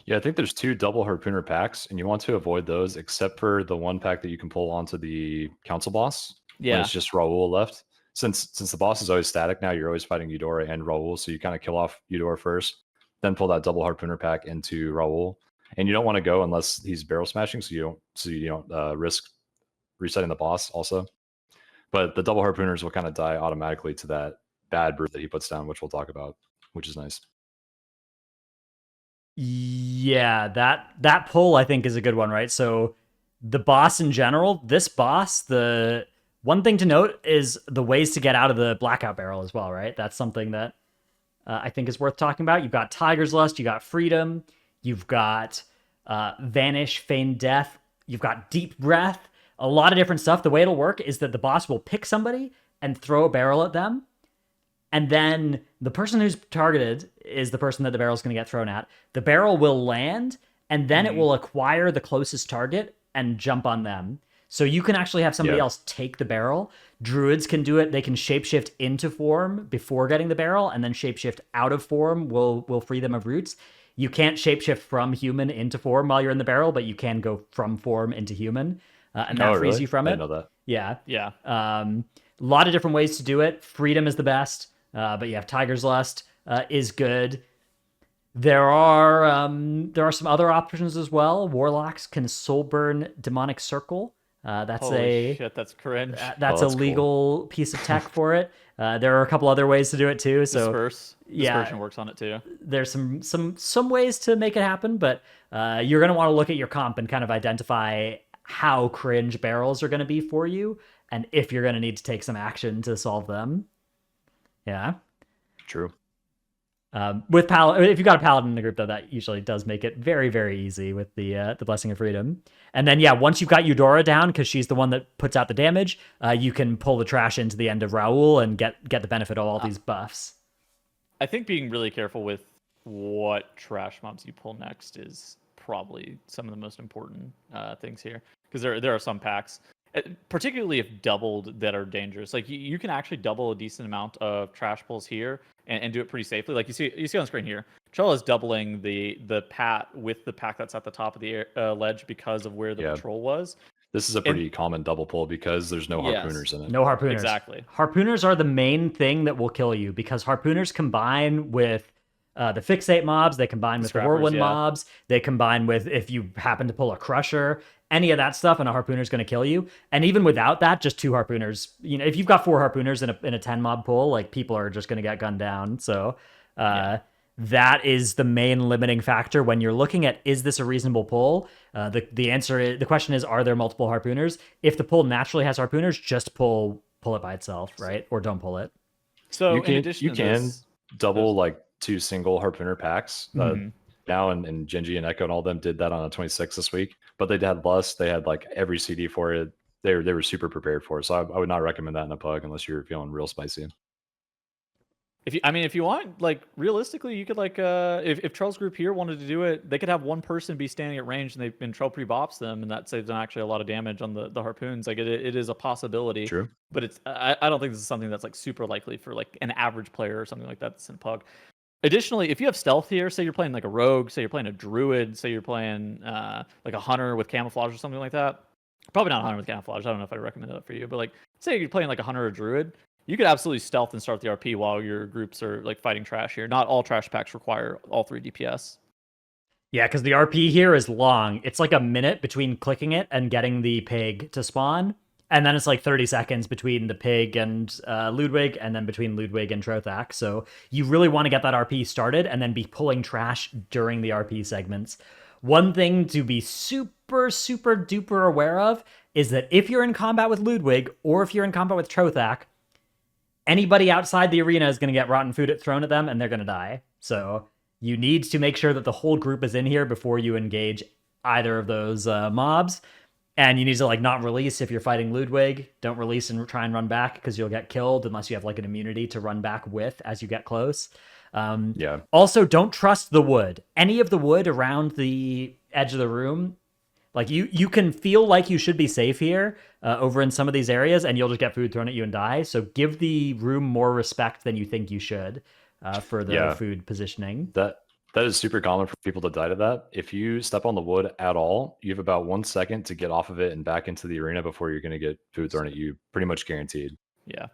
Yeah, I think there's 2 double harpooner packs, and you want to avoid those except for the 1 pack that you can pull onto the council boss. Yeah, it's just Raoul left. Since the boss is always static now, you're always fighting Eudora and Raoul, so you kind of kill off Eudora first, then pull that double harpooner pack into Raoul, and you don't want to go unless he's barrel smashing, so you don't risk resetting the boss also. But the double harpooners will kind of die automatically to that bad brute that he puts down, which we'll talk about, which is nice. Yeah, that pull I think is a good one, right? So the boss in general, this boss, the one thing to note is the ways to get out of the blackout barrel as well, right? That's something that I think is worth talking about. You've got Tiger's Lust, you got Freedom, you've got Vanish, Feign Death, you've got Deep Breath, a lot of different stuff. The way it'll work is that the boss will pick somebody and throw a barrel at them, and then the person who's targeted is the person that the barrel is going to get thrown at. The barrel will land, and then it will acquire the closest target and jump on them. So you can actually have somebody else take the barrel. Druids can do it. They can shapeshift into form before getting the barrel, and then shapeshift out of form will free them of roots. You can't shapeshift from human into form while you're in the barrel, but you can go from form into human, and that frees you from it. I know that. Yeah. Yeah. A lot of different ways to do it. Freedom is the best, but you have Tiger's Lust is good. There are some other options as well. Warlocks can Soulburn Demonic Circle. That's Holy shit, that's cringe. That's a legal piece of tech for it. There are a couple other ways to do it too. So Dispersion works on it too. There's some ways to make it happen, but you're gonna want to look at your comp and kind of identify how cringe barrels are gonna be for you, and if you're gonna need to take some action to solve them. Yeah. True. If you got a paladin in the group, though, that usually does make it very, very easy with the Blessing of Freedom. And then once you've got Eudora down, because she's the one that puts out the damage, you can pull the trash into the end of Raoul and get the benefit of all these buffs. I think being really careful with what trash mobs you pull next is probably some of the most important things here, because there are some packs, particularly if doubled, that are dangerous. Like you can actually double a decent amount of trash pulls here and do it pretty safely. Like you see on the screen here, Trell is doubling the pat with the pack that's at the top of the ledge because of where the patrol was. This is a pretty common double pull because there's no harpooners in it. No harpooners. Exactly. Harpooners are the main thing that will kill you, because harpooners combine with the fixate mobs, they combine with the whirlwind mobs, they combine with if you happen to pull a crusher, any of that stuff, and a harpooner is going to kill you. And even without that, just 2 harpooners, if you've got 4 harpooners in a 10 mob pull, like, people are just going to get gunned down. So that is the main limiting factor when you're looking at, is this a reasonable pull? The question is, are there multiple harpooners? If the pull naturally has harpooners, just pull it by itself, right? Or don't pull it. So you can double like 2 single harpooner packs. Now and Genji and Echo and all of them did that on the 26th this week, but they had Lust, they had like every CD for it. They were super prepared for it. So I would not recommend that in a pug unless you're feeling real spicy. If you want, like, realistically, you could, like, if Trell's group here wanted to do it, they could have one person be standing at range and Trell pre-bops them, and that saves them actually a lot of damage on the harpoons. Like, it is a possibility. True. But I don't think this is something that's like super likely for like an average player or something like that that's in pug. Additionally, if you have stealth here, say you're playing like a rogue, say you're playing a druid, say you're playing like a hunter with camouflage or something like that. Probably not a hunter with camouflage. I don't know if I'd recommend that for you, but like, say you're playing like a hunter or druid, you could absolutely stealth and start the RP while your groups are like fighting trash here. Not all trash packs require all 3 DPS. Yeah, because the RP here is long. It's like a minute between clicking it and getting the pig to spawn. And then it's like 30 seconds between the pig and Ludwig, and then between Ludwig and Trothak. So you really want to get that RP started and then be pulling trash during the RP segments. One thing to be super, super duper aware of is that if you're in combat with Ludwig or if you're in combat with Trothak, anybody outside the arena is going to get rotten food thrown at them and they're going to die. So you need to make sure that the whole group is in here before you engage either of those mobs. And you need to like not release if you're fighting Ludwig. Don't release and try and run back because you'll get killed unless you have like an immunity to run back with as you get close. Also, don't trust the wood. Any of the wood around the edge of the room, like you can feel like you should be safe here over in some of these areas, and you'll just get food thrown at you and die. So give the room more respect than you think you should for the food positioning. That is super common for people to die to that. If you step on the wood at all, you have about 1 second to get off of it and back into the arena before you're going to get food thrown at you. Pretty much guaranteed. Yeah.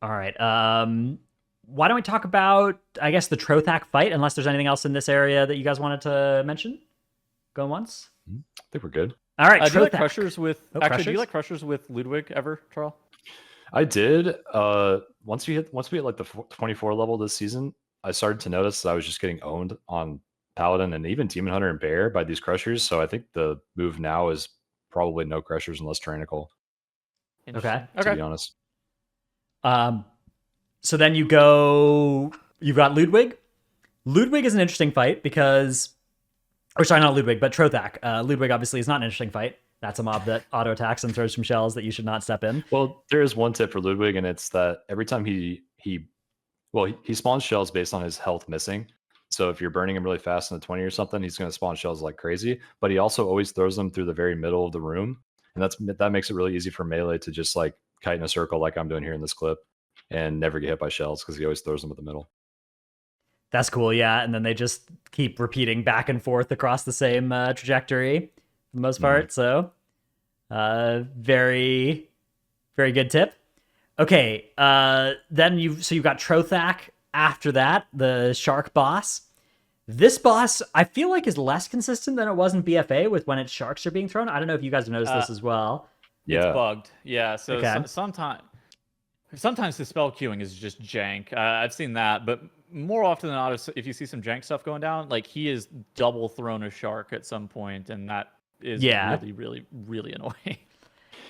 All right. Why don't we talk about, I guess, the Trothak fight, unless there's anything else in this area that you guys wanted to mention? Going once? I think we're good. All right, do you like Crushers with... do you like Crushers with Ludwig ever, Charles? I did. Once we hit like the 24 level this season, I started to notice that I was just getting owned on Paladin and even Demon Hunter and Bear by these crushers. So I think the move now is probably no crushers unless tyrannical. Okay. To be honest. So then you've got Ludwig. Ludwig is an interesting fight because, or sorry, not Ludwig, but Trothak. Ludwig obviously is not an interesting fight. That's a mob that auto attacks and throws some shells that you should not step in. Well, there is one tip for Ludwig, and it's that every time he spawns shells based on his health missing. So if you're burning him really fast in the 20 or something, he's going to spawn shells like crazy. But he also always throws them through the very middle of the room, and that makes it really easy for melee to just like kite in a circle like I'm doing here in this clip, and never get hit by shells because he always throws them at the middle. That's cool, yeah. And then they just keep repeating back and forth across the same trajectory for the most part. So, very, very good tip. Okay, then you've got Trothak after that, the shark boss. This boss, I feel like, is less consistent than it was in BFA with when its sharks are being thrown. I don't know if you guys have noticed this as well. It's bugged. Yeah, so sometimes the spell queuing is just jank. I've seen that, but more often than not, if you see some jank stuff going down, like he is double thrown a shark at some point, and that is really, really, really annoying.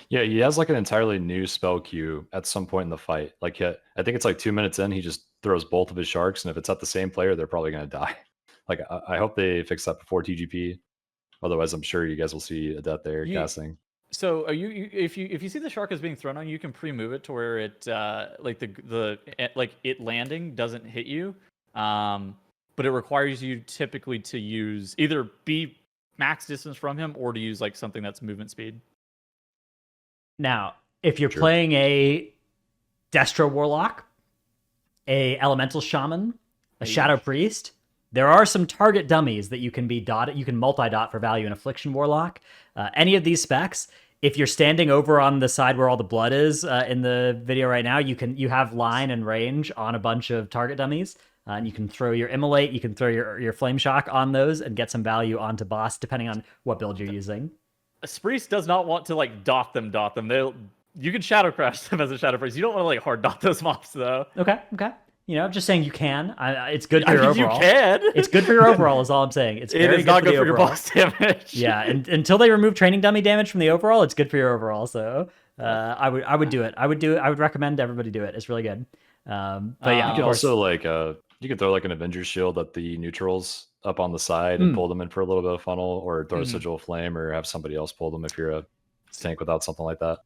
Yeah, he has like an entirely new spell queue at some point in the fight. Like, I think it's like 2 minutes in, he just throws both of his sharks, and if it's at the same player, they're probably going to die. Like, I hope they fix that before TGP. Otherwise, I'm sure you guys will see a death there casting. So, are if you see the shark is being thrown on you, can pre-move it to where it it landing doesn't hit you, but it requires you typically to use either be max distance from him or to use like something that's movement speed. Now, if you're playing a Destro Warlock, a Elemental Shaman, a Shadow Priest, there are some target dummies that you can be dotted. You can multi-dot for value in Affliction Warlock. Any of these specs, if you're standing over on the side where all the blood is in the video right now, you have line and range on a bunch of target dummies. And you can throw your Immolate, you can throw your Flame Shock on those and get some value onto boss, depending on what build you're using. A Priest does not want to like dot them. You can Shadow Crash them as a Shadow Priest. You don't want to like hard dot those mobs though. Okay. You know, just saying you can. It's good for your overall. You can. It's good for your overall is all I'm saying. It is not good for your boss damage. Yeah, and until they remove training dummy damage from the overall, it's good for your overall. So I would do it. I would recommend everybody do it. It's really good. But yeah, you can also like you can throw like an Avengers Shield at the neutrals up on the side and pull them in for a little bit of funnel, or throw a Sigil of Flame, or have somebody else pull them if you're a tank without something like that.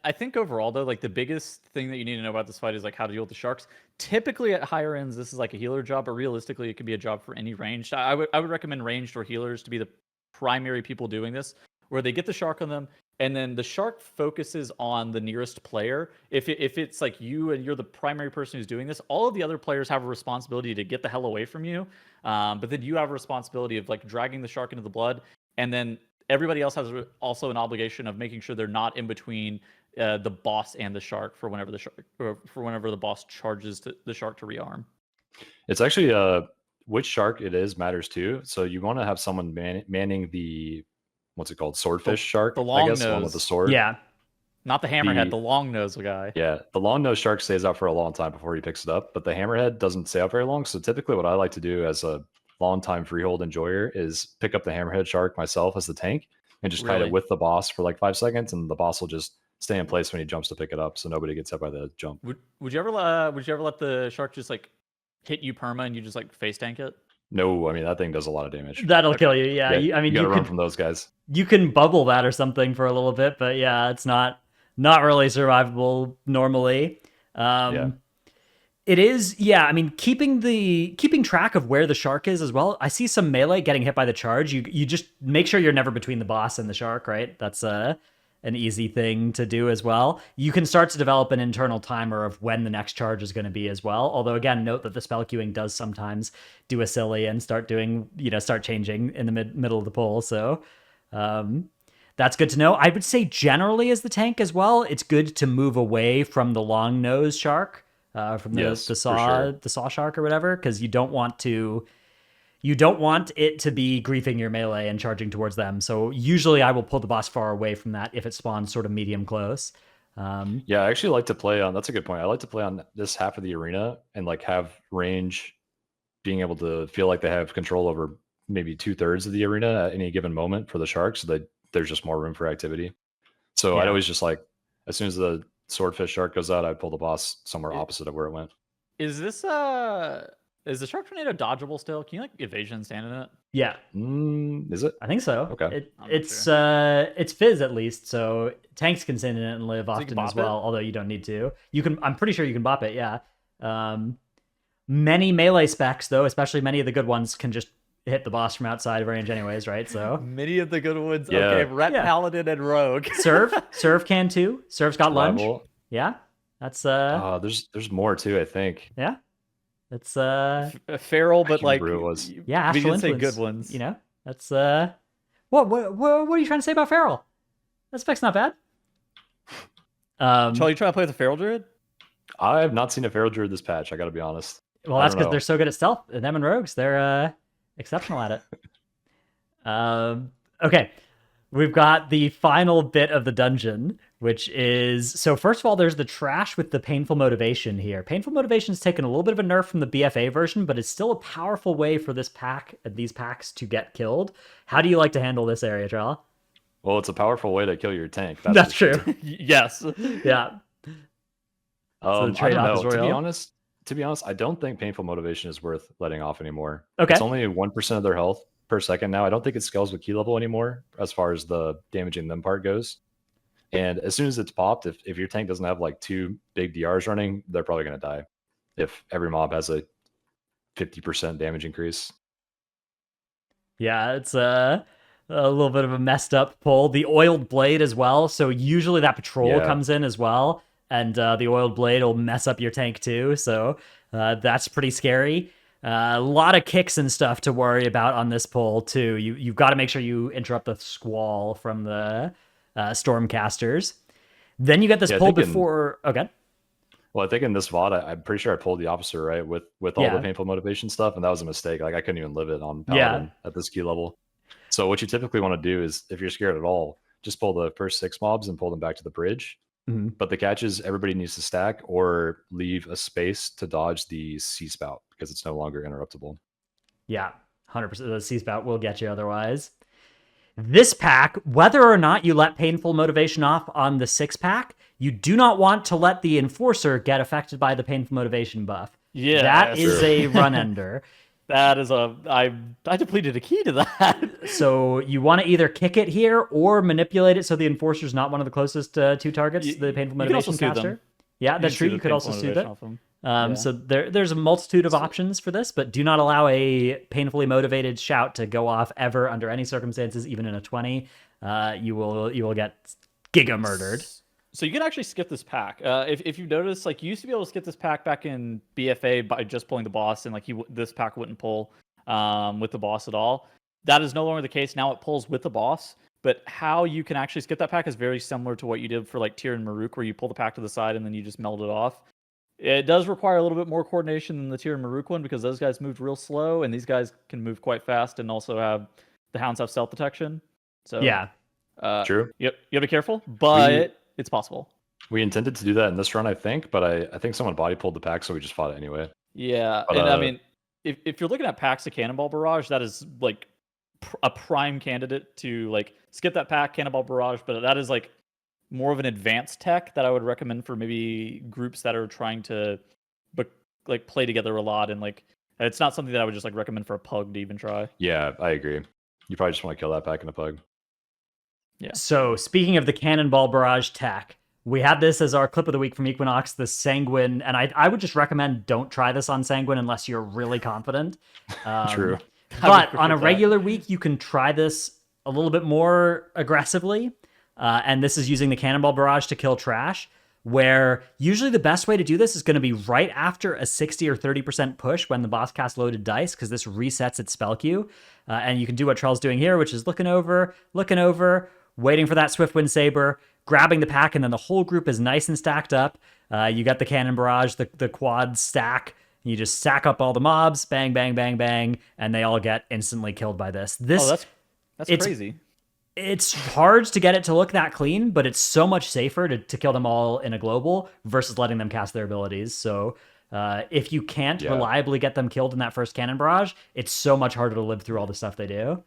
I think overall though, like the biggest thing that you need to know about this fight is like how to deal with the sharks. Typically at higher ends, this is like a healer job, but realistically, it could be a job for any ranged. I would recommend ranged or healers to be the primary people doing this, where they get the shark on them, and then the shark focuses on the nearest player. If it's like you and you're the primary person who's doing this, all of the other players have a responsibility to get the hell away from you. But then you have a responsibility of like dragging the shark into the blood, and then everybody else has also an obligation of making sure they're not in between the boss and the shark for whenever the boss charges the shark to rearm. It's actually which shark it is matters too. So you want to have someone manning the what's it called, swordfish shark? The long nose, the one with the sword. Yeah, not the hammerhead, the long nose guy. Yeah, the long nose shark stays out for a long time before he picks it up, but the hammerhead doesn't stay out very long. So typically, what I like to do as a long-time freehold enjoyer is pick up the hammerhead shark myself as the tank and just kite it with the boss for like 5 seconds, and the boss will just stay in place when he jumps to pick it up, so nobody gets hit by the jump. Would you ever let the shark just like hit you perma and you just like face tank it? No, I mean that thing does a lot of damage. That'll kill you. Yeah, I mean you gotta run from those guys. You can bubble that or something for a little bit, but yeah, it's not really survivable normally. It is, yeah. I mean, keeping track of where the shark is as well. I see some melee getting hit by the charge. You just make sure you're never between the boss and the shark, right? That's an easy thing to do as well. You can start to develop an internal timer of when the next charge is going to be as well. Although again, note that the spell queuing does sometimes do a silly and start changing in the middle of the pull. So that's good to know. I would say generally as the tank as well, it's good to move away from the long nose shark. From the saw shark or whatever, because you don't want it to be griefing your melee and charging towards them. So usually I will pull the boss far away from that if it spawns sort of medium close. Yeah, I actually like to play on. That's a good point. I like to play on this half of the arena and like have range, being able to feel like they have control over maybe 2/3 of the arena at any given moment for the sharks, so that there's just more room for activity. So I'd always just like, as soon as the swordfish shark goes out, I'd pull the boss somewhere opposite of where it went. Is the shark tornado dodgeable still? Can you like evasion stand in it? Yeah. Is it? I think so. Okay. It's fizz at least, so tanks can stand in it and live often as well. Although you don't need to. You can. I'm pretty sure you can bop it. Yeah. Many melee specs though, especially many of the good ones, can just hit the boss from outside of range anyways, right? So many of the good ones. Yeah. Okay, Ret Paladin and Rogue. Serve can too. Serve's got lunge. Level. Yeah. That's there's more too, I think. Yeah. It's feral, but like it was. Yeah, we astral didn't say influence, good ones. You know, that's what are you trying to say about feral? That spec's not bad. Charlie, you trying to play with the feral druid? I have not seen a feral druid this patch. I got to be honest. Well, that's because they're so good at stealth. Them and rogues, they're exceptional at it. Okay, we've got the final bit of the dungeon, which is, so first of all, there's the trash with the painful motivation here. Painful motivation's taken a little bit of a nerf from the BFA version, but it's still a powerful way for this pack, these packs, to get killed. How do you like to handle this area, Trell? Well, it's a powerful way to kill your tank. That's true. Yes. Yeah. So the trade-off is real. To be honest, I don't think painful motivation is worth letting off anymore. Okay. It's only 1% of their health per second now. I don't think it scales with key level anymore as far as the damaging them part goes. And as soon as it's popped, if your tank doesn't have like 2 big DRs running, they're probably going to die. If every mob has a 50% damage increase. Yeah, it's a little bit of a messed up pull. The oiled blade as well. So usually that patrol comes in as well. And the oiled blade will mess up your tank too. So that's pretty scary. A lot of kicks and stuff to worry about on this pull too. You've got to make sure you interrupt the squall from the Stormcasters. Then you get this pull before... Okay. Well, I think in this VOD, I'm pretty sure I pulled the opposite, right? With all the painful motivation stuff, and that was a mistake. Like, I couldn't even live it on Paladin at this key level. So what you typically want to do is, if you're scared at all, just pull the first 6 mobs and pull them back to the bridge. Mm-hmm. But the catch is everybody needs to stack or leave a space to dodge the sea spout because it's no longer interruptible. Yeah, 100%. The sea spout will get you otherwise. This pack, whether or not you let painful motivation off on the 6-pack, you do not want to let the enforcer get affected by the painful motivation buff. Yeah, that is a run ender. That is I depleted a key to that. So you want to either kick it here or manipulate it so the enforcer's not one of the closest 2 targets, the painful motivation caster. Yeah, that's true. You could also soothe it. So there's a multitude of options for this, but do not allow a painfully motivated shout to go off ever under any circumstances, even in a 20. You will get giga murdered. So you can actually skip this pack. If you notice, like, you used to be able to skip this pack back in BFA by just pulling the boss, and like this pack wouldn't pull with the boss at all. That is no longer the case. Now it pulls with the boss. But how you can actually skip that pack is very similar to what you did for like Tyr and Maruk, where you pull the pack to the side and then you just meld it off. It does require a little bit more coordination than the Tyr and Maruk one because those guys moved real slow, and these guys can move quite fast, and also the hounds have stealth detection. So yeah, true. You have to be careful, but it's possible. We intended to do that in this run, I think, but I think someone body pulled the pack, so we just fought it anyway. Yeah, but, and I mean, if you're looking at packs of Cannonball Barrage, that is like a prime candidate to like skip that pack, Cannonball Barrage, but that is like more of an advanced tech that I would recommend for maybe groups that are trying to like play together a lot, and like it's not something that I would just like recommend for a pug to even try. Yeah, I agree. You probably just want to kill that pack in a pug. Yeah. So speaking of the Cannonball Barrage tech, we had this as our clip of the week from Equinox, the Sanguine, and I would just recommend don't try this on Sanguine unless you're really confident. True. But on a regular week, you can try this a little bit more aggressively, and this is using the Cannonball Barrage to kill trash, where usually the best way to do this is going to be right after a 60 or 30% push when the boss casts loaded dice, because this resets its spell queue. And you can do what Trell's doing here, which is looking over, waiting for that Swift Wind Saber, grabbing the pack, and then the whole group is nice and stacked up. You got the Cannon Barrage, the quad stack. You just stack up all the mobs, bang, bang, bang, bang, and they all get instantly killed by this. That's crazy. It's hard to get it to look that clean, but it's so much safer to kill them all in a global versus letting them cast their abilities. So if you can't reliably get them killed in that first cannon barrage, it's so much harder to live through all the stuff they do.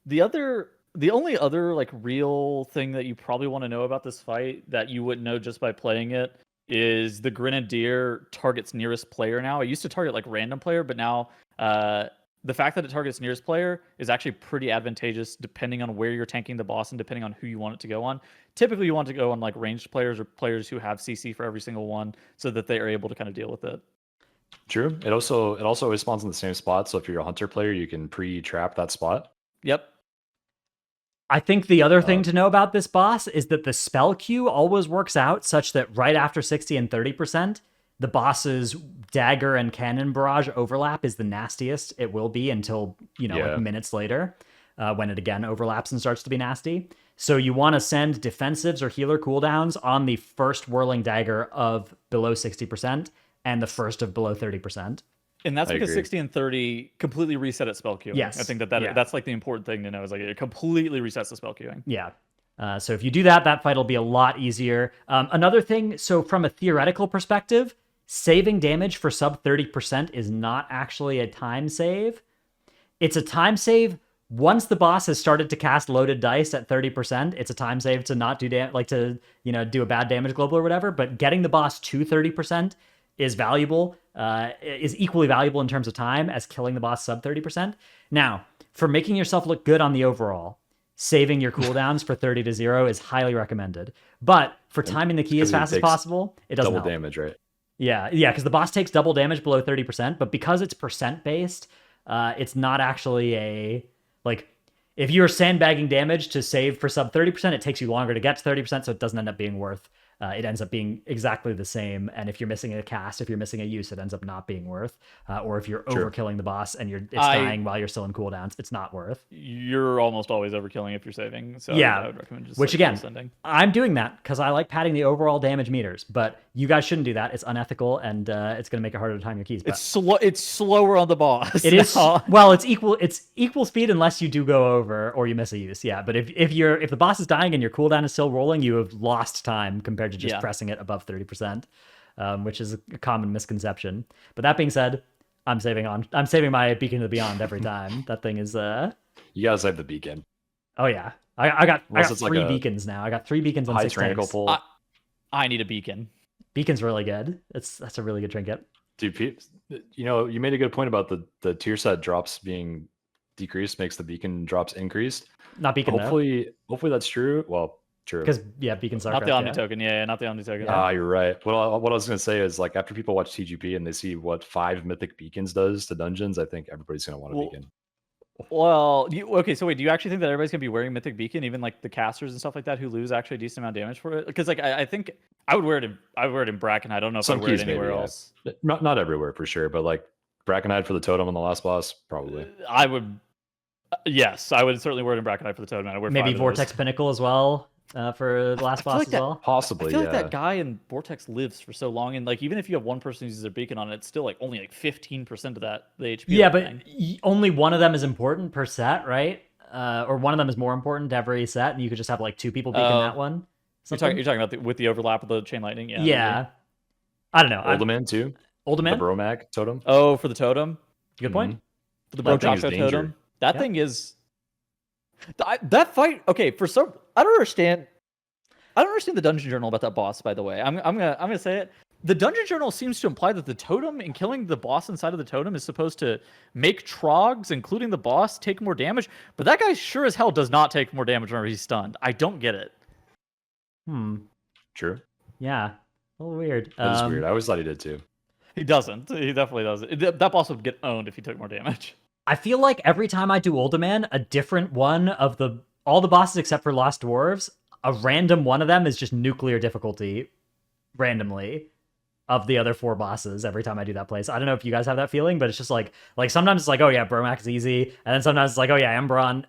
The only other like real thing that you probably want to know about this fight that you wouldn't know just by playing it is the Grenadier targets nearest player now. It used to target like random player, but now the fact that it targets nearest player is actually pretty advantageous depending on where you're tanking the boss and depending on who you want it to go on. Typically, you want to go on like ranged players or players who have CC for every single one so that they are able to kind of deal with it. True. It also spawns in the same spot. So if you're a hunter player, you can pre-trap that spot. Yep. I think the other thing to know about this boss is that the spell queue always works out such that right after 60 and 30%, the boss's dagger and cannon barrage overlap is the nastiest it will be until, like minutes later, when it again overlaps and starts to be nasty. So you want to send defensives or healer cooldowns on the first whirling dagger of below 60% and the first of below 30%. And that's because 60 and 30 completely reset its spell queuing. Yes. I think that's like the important thing to know is like it completely resets the spell queuing. Yeah. So if you do that, that fight will be a lot easier. Another thing, so from a theoretical perspective, saving damage for sub 30% is not actually a time save. It's a time save once the boss has started to cast loaded dice at 30%. It's a time save to not do do a bad damage global or whatever. But getting the boss to 30% is valuable. Is equally valuable in terms of time as killing the boss sub 30%. Now, for making yourself look good on the overall, saving your cooldowns for 30 to 0 is highly recommended. But for timing the key as fast as possible, it doesn't help. Double damage, right? Yeah, because the boss takes double damage below 30%, but because it's percent based, it's not actually if you're sandbagging damage to save for sub 30%, it takes you longer to get to 30%, so it doesn't end up being worth. It ends up being exactly the same. And if you're missing a cast, if you're missing a use, it ends up not being worth. Or if you're overkilling the boss and it's dying while you're still in cooldowns, it's not worth. You're almost always overkilling if you're saving. So yeah, I would recommend just again, I'm doing that because I like padding the overall damage meters. But you guys shouldn't do that. It's unethical and it's going to make it harder to time your keys. But it's slower on the boss. It is. Well, it's equal speed unless you do go over or you miss a use. Yeah, but if the boss is dying and your cooldown is still rolling, you have lost time compared to just pressing it above 30%, which is a common misconception. But that being said, I'm saving my Beacon of the Beyond every time. That thing is you gotta save the beacon. Oh yeah, I got 3 beacons now. I got 3 beacons on 6 tanks. I need a beacon. Beacon's really good. That's a really good trinket. Dude, you made a good point about the tier set drops being decreased makes the beacon drops increased. Not beacon. Hopefully that's true. Well, true. Because beacons are not the Omni token. Yeah, not the Omni token. You're right. Well, what I was gonna say is like after people watch TGP and they see what 5 mythic beacons does to dungeons, I think everybody's gonna want a beacon. Well, so wait, do you actually think that everybody's gonna be wearing mythic beacon, even like the casters and stuff like that who lose actually a decent amount of damage for it? Because like I think I would wear it in Bracken. I don't know if I'd wear it anywhere else. Not everywhere for sure, but like Brackenhide for the totem on the last boss, probably. I would. Yes, I would certainly wear it in Brackenhide for the totem. I wear maybe Vortex Pinnacle as well. For the last boss as well? Possibly, I feel like that guy in Vortex lives for so long, and like even if you have one person who uses their beacon on it, it's still like only like 15% of the HP. Yeah, but only one of them is important per set, right? Or one of them is more important to every set, and you could just have like 2 people beacon that one. You're talking about with the overlap of the chain lightning? Yeah. Yeah. Maybe. I don't know. Uldaman too. Uldaman? The Bromag totem. Oh, for the totem? Good point. For the Brochako totem? That thing is... That fight... Okay, I don't understand the dungeon journal about that boss, by the way. I'm gonna say it. The dungeon journal seems to imply that the totem and killing the boss inside of the totem is supposed to make trogs, including the boss, take more damage. But that guy sure as hell does not take more damage whenever he's stunned. I don't get it. True. Yeah. A little weird. That is weird. I always thought he did too. He doesn't. He definitely doesn't. That boss would get owned if he took more damage. I feel like every time I do Uldaman, a different one of all the bosses except for Lost Dwarves, a random one of them is just nuclear difficulty randomly of the other 4 bosses every time I do that place. I don't know if you guys have that feeling, but it's just like sometimes it's like, oh yeah, Bromac is easy. And then sometimes it's like, oh yeah, Embron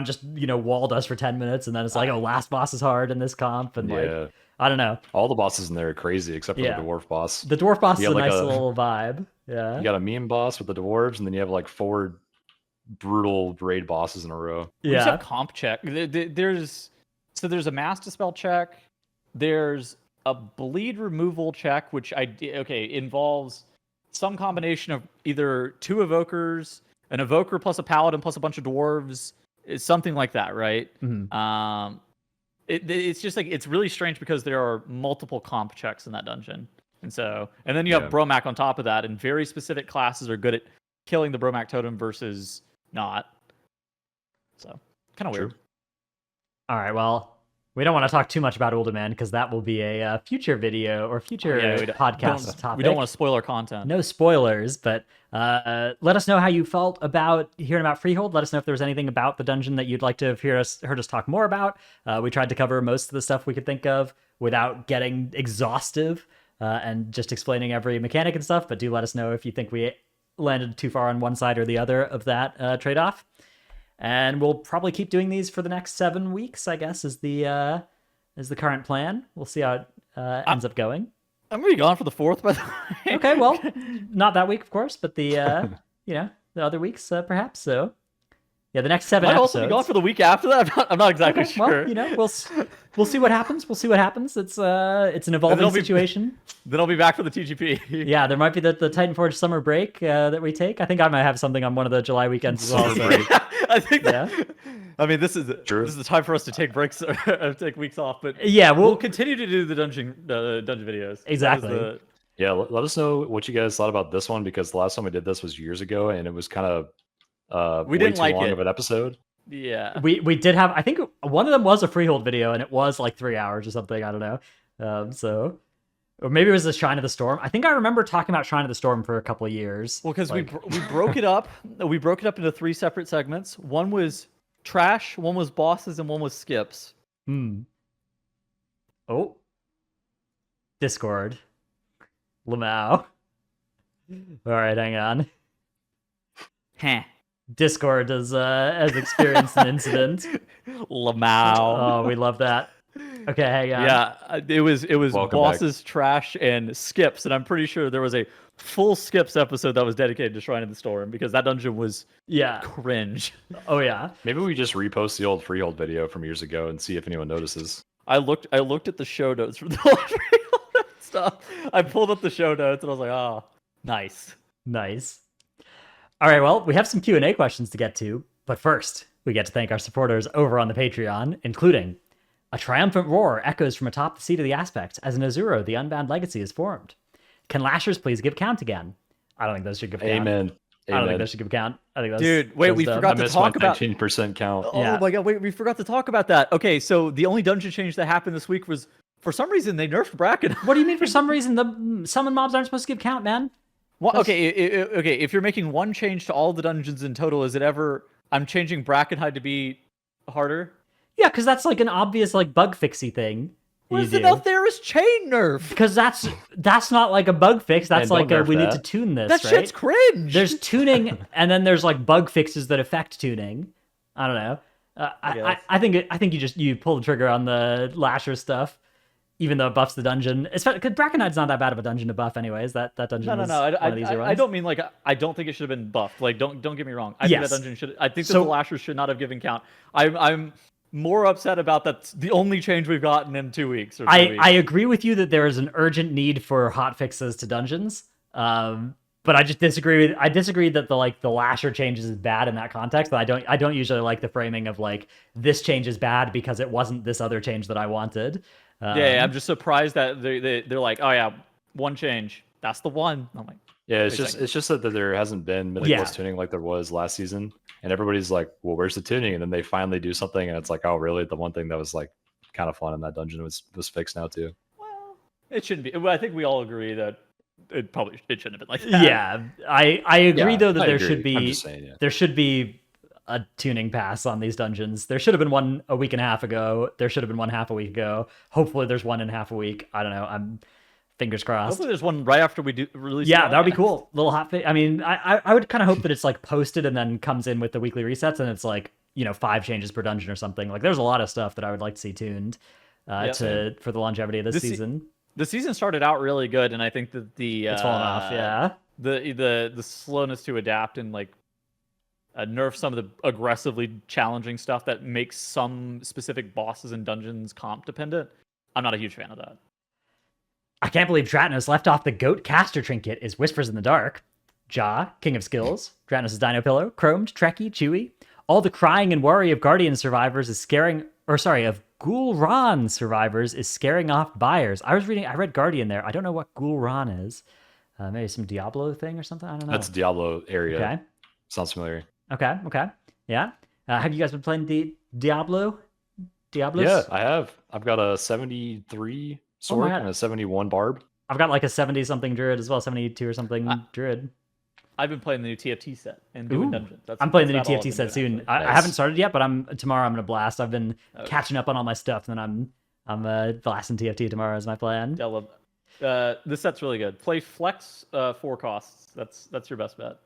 just, walled us for 10 minutes. And then it's like, oh, last boss is hard in this comp. And like, I don't know. All the bosses in there are crazy except for the dwarf boss. The dwarf boss is a nice little vibe. Yeah. You got a meme boss with the dwarves, and then you have like 4 brutal raid bosses in a row. We just have comp check. There's a mass dispel check. There's a bleed removal check, which involves some combination of either 2 evokers, an evoker plus a paladin plus a bunch of dwarves. It's something like that, right? Mm-hmm. It's just like it's really strange because there are multiple comp checks in that dungeon, and then you have Bromac on top of that, and very specific classes are good at killing the Bromac totem versus not. So kind of weird. All right, well, we don't want to talk too much about Uldaman because that will be a future video or future podcast topic. We don't want to spoil our content. No spoilers, but let us know how you felt about hearing about Freehold. Let us know if there was anything about the dungeon that you'd like to have heard us talk more about. We tried to cover most of the stuff we could think of without getting exhaustive and just explaining every mechanic and stuff, but do let us know if you think we landed too far on one side or the other of that trade-off. And we'll probably keep doing these for the next 7 weeks, I guess, is the current plan. We'll see how it ends up going. I'm gonna be gone for the 4th, by the way. Okay, well, not that week, of course, but the the other weeks, perhaps. So, yeah, the next 7 episodes. episodes. Also be gone for the week after that. I'm not exactly sure. Well, we'll see what happens. We'll see what happens. It's an evolving situation. Then I'll be back for the TGP. Yeah, there might be the Titanforge summer break that we take. I think I might have something on one of the July weekends as well. So. I think that. Yeah. I mean, this is the time for us to take breaks or take weeks off. But yeah, we'll continue to do the dungeon videos. Exactly. Yeah, let us know what you guys thought about this one, because the last time we did this was years ago, and it was kind of we didn't way like too long it. of an episode. Yeah, we did have. I think one of them was a Freehold video, and it was like 3 hours or something. I don't know. Or maybe it was the Shrine of the Storm. I think I remember talking about Shrine of the Storm for a couple of years. Well, because we broke it up. We broke it up into 3 separate segments. One was trash, one was bosses, and one was skips. Oh. Discord. Lamau. All right, hang on. Discord has experienced an incident. Lamau. Oh, we love that. Okay, hang on. Yeah, it was Welcome bosses, trash, and skips, and I'm pretty sure there was a full skips episode that was dedicated to Shrine of the Storm because that dungeon was cringe. Oh yeah. Maybe we just repost the old Freehold video from years ago and see if anyone notices. I looked at the show notes for the old Freehold stuff. I pulled up the show notes and I was like, oh, nice. All right, well, we have some Q&A questions to get to, but first, we get to thank our supporters over on the Patreon, including a triumphant roar echoes from atop the seat of the aspect as an Azuro, the Unbound Legacy, is formed. Can Lashers please give count again? I don't think those should give count. Amen. I don't think those should give count. I think that's Dude, wait, we forgot to talk about 19% count. Oh my god, wait, we forgot to talk about that. Okay, so the only dungeon change that happened this week was for some reason they nerfed Bracken. What do you mean for some reason? The summon mobs aren't supposed to give count, man. Well, okay, if you're making one change to all the dungeons in total, is it ever I'm changing Brackenhide to be harder? Yeah, because that's like an obvious like bug fixy thing. What is the Neltharis chain nerf? Because that's not like a bug fix. That's like we need to tune this. That shit's cringe. There's tuning, and then there's like bug fixes that affect tuning. I don't know. I think you pull the trigger on the Lasher stuff, even though it buffs the dungeon. Because Brackenhide's not that bad of a dungeon to buff, anyways. That dungeon. No. I don't mean like I don't think it should have been buffed. Like don't get me wrong. I think that dungeon should. I think that the Lashers should not have given count. I'm more upset about that's the only change we've gotten in 2 weeks. Or 3 weeks. I agree with you that there is an urgent need for hot fixes to dungeons. But I just disagree with. I disagree that the Lasher changes is bad in that context. But I don't usually like the framing of like this change is bad because it wasn't this other change that I wanted. I'm just surprised that they're like, oh yeah, one change. That's the one. I'm like, yeah, it's just that there hasn't been Mythic Plus tuning like there was last season, and everybody's like, well, where's the tuning? And then they finally do something, and it's like, oh, really? The one thing that was like kind of fun in that dungeon was fixed now too. Well, it shouldn't be. I think we all agree that it shouldn't have been like that. Yeah, I agree though that should be a tuning pass on these dungeons. There should have been one a week and a half ago. There should have been one half a week ago. Hopefully there's one in half a week. I don't know. I'm fingers crossed. Hopefully there's one right after we do release. Yeah, that would be cool. Little hot fix. I mean, I would kind of hope that it's like posted and then comes in with the weekly resets and it's like, 5 changes per dungeon or something. Like there's a lot of stuff that I would like to see tuned for the longevity of this season. The season started out really good, and I think that it's fallen off. Yeah, the slowness to adapt and like nerf some of the aggressively challenging stuff that makes some specific bosses and dungeons comp dependent. I'm not a huge fan of that. I can't believe Dratnos left off the goat caster trinket is Whispers in the Dark. Ja, King of Skills, Dratnos' Dino Pillow, Chromed, Trekkie, Chewy. All the crying and worry of Guardian survivors is scaring, of Ghoul-Ron survivors is scaring off buyers. I read Guardian there. I don't know what Ghoul-Ron is. Maybe some Diablo thing or something? I don't know. That's Diablo area. Okay. Sounds familiar. Okay. Yeah. Have you guys been playing Diablo? Diablos? Yeah, I have. I've got a 73 sword and a 71 barb. I've got like a 70-something druid as well, 72 or something druid. I've been playing the new TFT set and doing dungeons. I'm playing the new TFT set soon. I haven't started yet, but tomorrow I'm gonna blast. I've been catching up on all my stuff, and then I'm blasting TFT tomorrow is my plan. Yeah, I love that. This set's really good. Play Flex 4 costs. That's your best bet.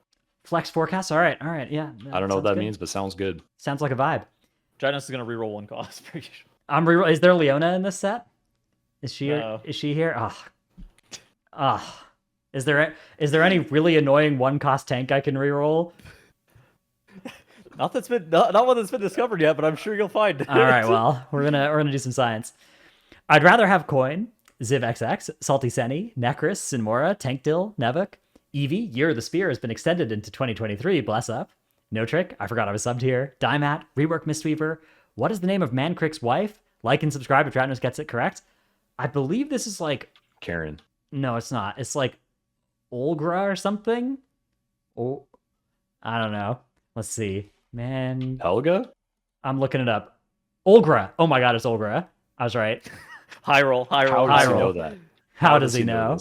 Flex forecast. All right, yeah. I don't know what that means, but sounds good. Sounds like a vibe. Giannis is gonna reroll 1 cost. Is there Leona in this set? Is she here? Is there any really annoying 1-cost tank I can reroll? Not one that's been discovered yet, but I'm sure you'll find it. All right, well, we're gonna do some science. I'd rather have Coin, Ziv XX, Salty Senny, Necris, Sinmora, Tankdill, Nevuk, Eevee, Year of the Spear has been extended into 2023. Bless up. No Trick, I forgot I was subbed here. Dimat, Rework Mistweaver. What is the name of Mancrick's wife? Like and subscribe if Dratnos gets it correct. I believe this is like Karen. No, it's not. It's like Olgra or something. Oh, I don't know. Let's see. Man, Helga? I'm looking it up. Olgra. Oh my god, it's Olgra. I was right. High roll. How does he know that? How does he know?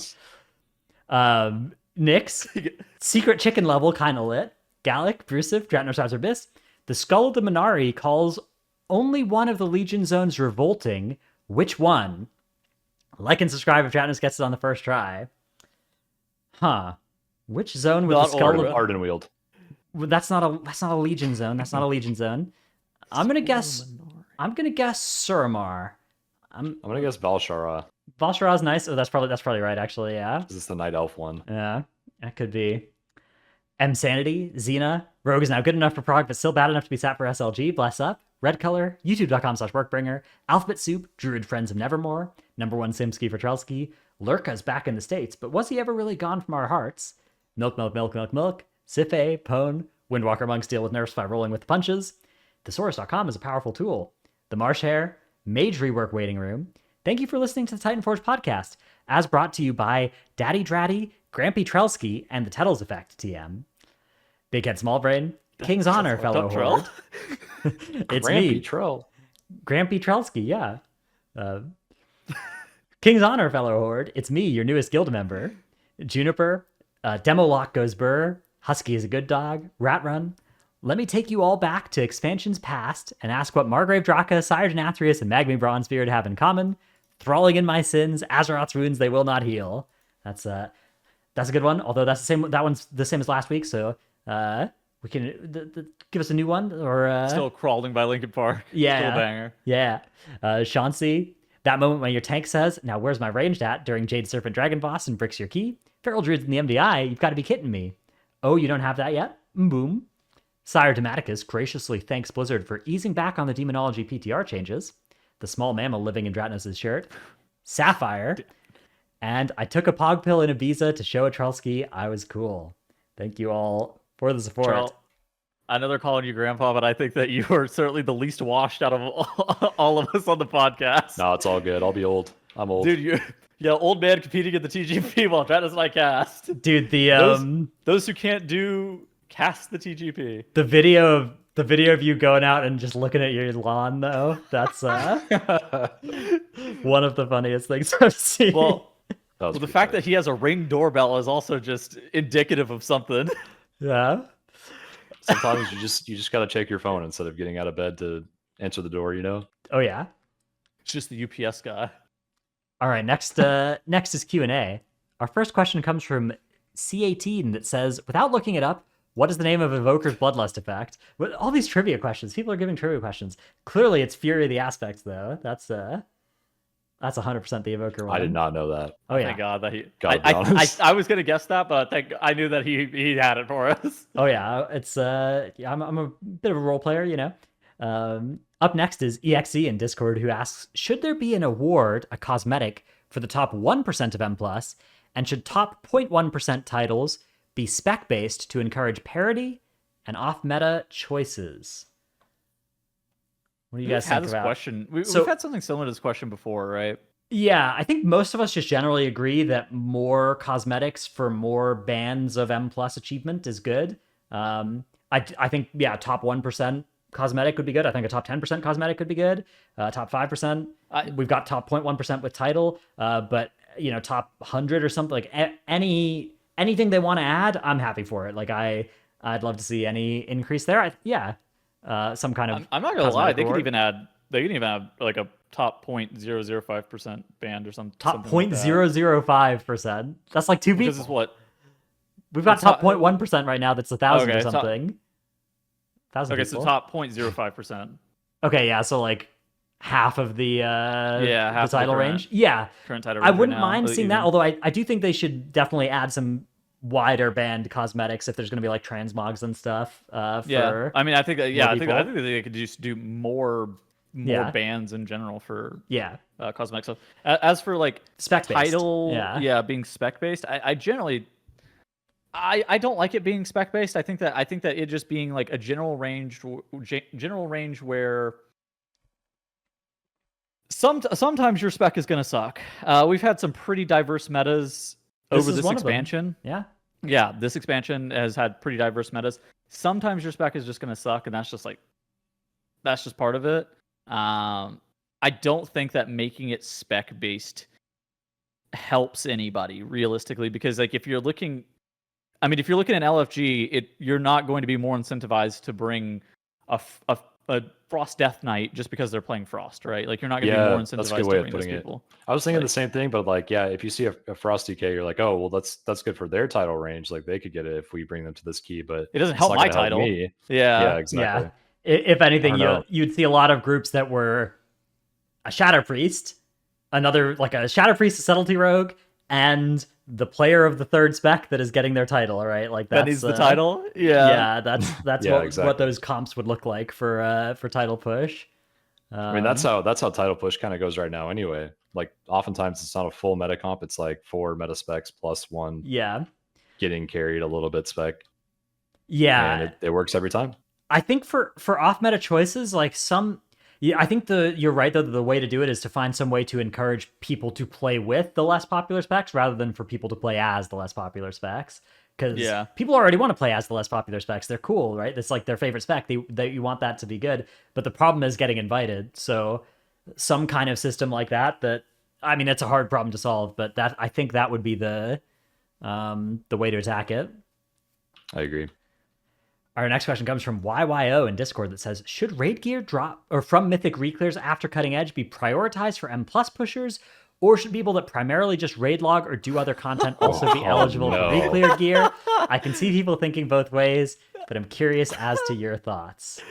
Nyx, Secret Chicken Level, kinda lit. Gallic, Brusive, Dratnos Abyss. The Skull of the Minari calls only one of the Legion zones revolting. Which one? Like and subscribe if Dratnos gets it on the first try. Huh. Which zone with the Skull of Ardenweald? That's not a Legion zone. That's not a Legion zone. I'm gonna guess Suramar. I'm gonna guess Valshara. Valshara's nice. Oh, that's probably right, actually, yeah. Is this the Night Elf one? Yeah, that could be. M Sanity, Xena, Rogue is now good enough for prog, but still bad enough to be sat for SLG. Bless up. Red Color, youtube.com/workbringer, Alphabet Soup, Druid Friends of Nevermore, #1 Simski for Trelsky, Lurka's back in the States, but was he ever really gone from our hearts? Milk, Sife, Pone, Windwalker Monk Steel with nerfs by rolling with the punches. Thesaurus.com is a powerful tool. The Marsh Hare, Mage Rework Waiting Room. Thank you for listening to the Titanforge podcast, as brought to you by Daddy Dratty, Grampy Trelsky, and the Tettles Effect, TM. Big Head Small Brain, King's Honor, fellow horde. It's Grampy me, Trell. Grampy Trelsky, yeah. King's Honor, fellow horde. It's me, your newest guild member. Juniper, Demo Lock goes burr. Husky is a good dog. Rat Run. Let me take you all back to expansions past and ask what Margrave Draka, Sire Denathrius, and Magmi Bronzebeard have in common. Thralling in my sins, Azeroth's wounds they will not heal. That's a good one. Although that's the same. That one's the same as last week. So we can give us a new one or still crawling by Linkin Park. Yeah, still a banger. Yeah, Chauncey. That moment when your tank says, "Now where's my ranged at?" during Jade Serpent Dragon Boss and bricks your key. Feral Druids in the MDI. You've got to be kidding me. Oh, you don't have that yet? Boom. Sire Dematicus graciously thanks Blizzard for easing back on the Demonology PTR changes. The small mammal living in Dratnos' shirt. Sapphire. And I took a pog pill in Ibiza to show a Trelsky I was cool. Thank you all for the support. Trell, I know they're calling you grandpa, but I think that you are certainly the least washed out of all of us on the podcast. No, it's all good. I'll be old. I'm old. Dude, old man competing at the TGP while Dratnos and I cast. Dude, those who can't cast the TGP. The video of you going out and just looking at your lawn, though, that's one of the funniest things I've seen. Well, the fact that he has a Ring doorbell is also just indicative of something. Yeah. Sometimes you just gotta check your phone instead of getting out of bed to answer the door. Oh yeah. It's just the UPS guy. All right. Next is Q&A. Our first question comes from C18 that says, without looking it up, what is the name of Evoker's Bloodlust effect? With all these trivia questions, people are giving trivia questions. Clearly, it's Fury of the Aspects, though. That's That's 100% the Evoker one. I did not know that. Oh yeah. Thank God that he. God, I was gonna guess that, but I knew that he had it for us. Oh yeah, it's yeah, I'm a bit of a role player, you know. Up next is EXE in Discord, who asks, should there be an award, a cosmetic, for the top 1% of M+, and should top 0.1% titles be spec-based to encourage parity and off-meta choices? What do you guys think this about? Question? We've had something similar to this question before, right? Yeah, I think most of us just generally agree that more cosmetics for more bands of M+ achievement is good. I think, yeah, top 1% cosmetic would be good. I think a top 10% cosmetic could be good. Top 5%. We've got top 0.1% with title, but you know, top 100 or something, like anything they want to add, I'm happy for it. Like I'd love to see any increase there. Some kind of. I'm not gonna lie. They could even add like a top 0.005% band or something. Top 0.005%. That's like 2 people. This is what we've got. Top 0.1% right now. That's 1,000 or something. Okay, people. So top 0.05%. Okay, yeah. So like half of the half the title the range. Yeah, current title range. I wouldn't mind seeing that. Although I do think they should definitely add some wider band cosmetics if there's going to be like transmogs and stuff. Yeah, I mean, I think I think they could just do more bands in general for cosmetics. So as for like spec-based title, being spec based, I generally. I don't like it being spec based. I think that it just being like a general range where sometimes your spec is going to suck. We've had some pretty diverse metas over this expansion. Yeah, this expansion has had pretty diverse metas. Sometimes your spec is just going to suck, and that's just part of it. I don't think that making it spec based helps anybody realistically, because like if you're looking at LFG, you're not going to be more incentivized to bring a Frost Death Knight just because they're playing Frost, right? Like you're not going to be more incentivized to bring those people. I was thinking the same thing, but like, yeah, if you see a Frost DK, you're like, oh, well, that's good for their title range. Like they could get it if we bring them to this key, but it doesn't help my title. Help me. Yeah, exactly. Yeah. If anything, you'd see a lot of groups that were a Shadow Priest, like a Shadow Priest, a Subtlety Rogue, and the player of the third spec that is getting their title, right? Like that is the title. Yeah, that's what those comps would look like for title push. I mean, that's how title push kind of goes right now, anyway. Like oftentimes it's not a full meta comp; it's like 4 meta specs plus 1. Yeah, getting carried a little bit spec. Yeah, and it works every time. I think for off meta choices, like I think you're right though. The way to do it is to find some way to encourage people to play with the less popular specs rather than for people to play as the less popular specs. Because people already want to play as the less popular specs. They're cool, right? It's like their favorite spec. You want that to be good. But the problem is getting invited. So some kind of system like that. I mean, it's a hard problem to solve, but I think that would be the way to attack it. I agree. Our next question comes from YYO in Discord that says, should raid gear drop or from Mythic reclears after Cutting Edge be prioritized for M+ pushers, or should people that primarily just raid log or do other content also be eligible for reclear gear? I can see people thinking both ways, but I'm curious as to your thoughts.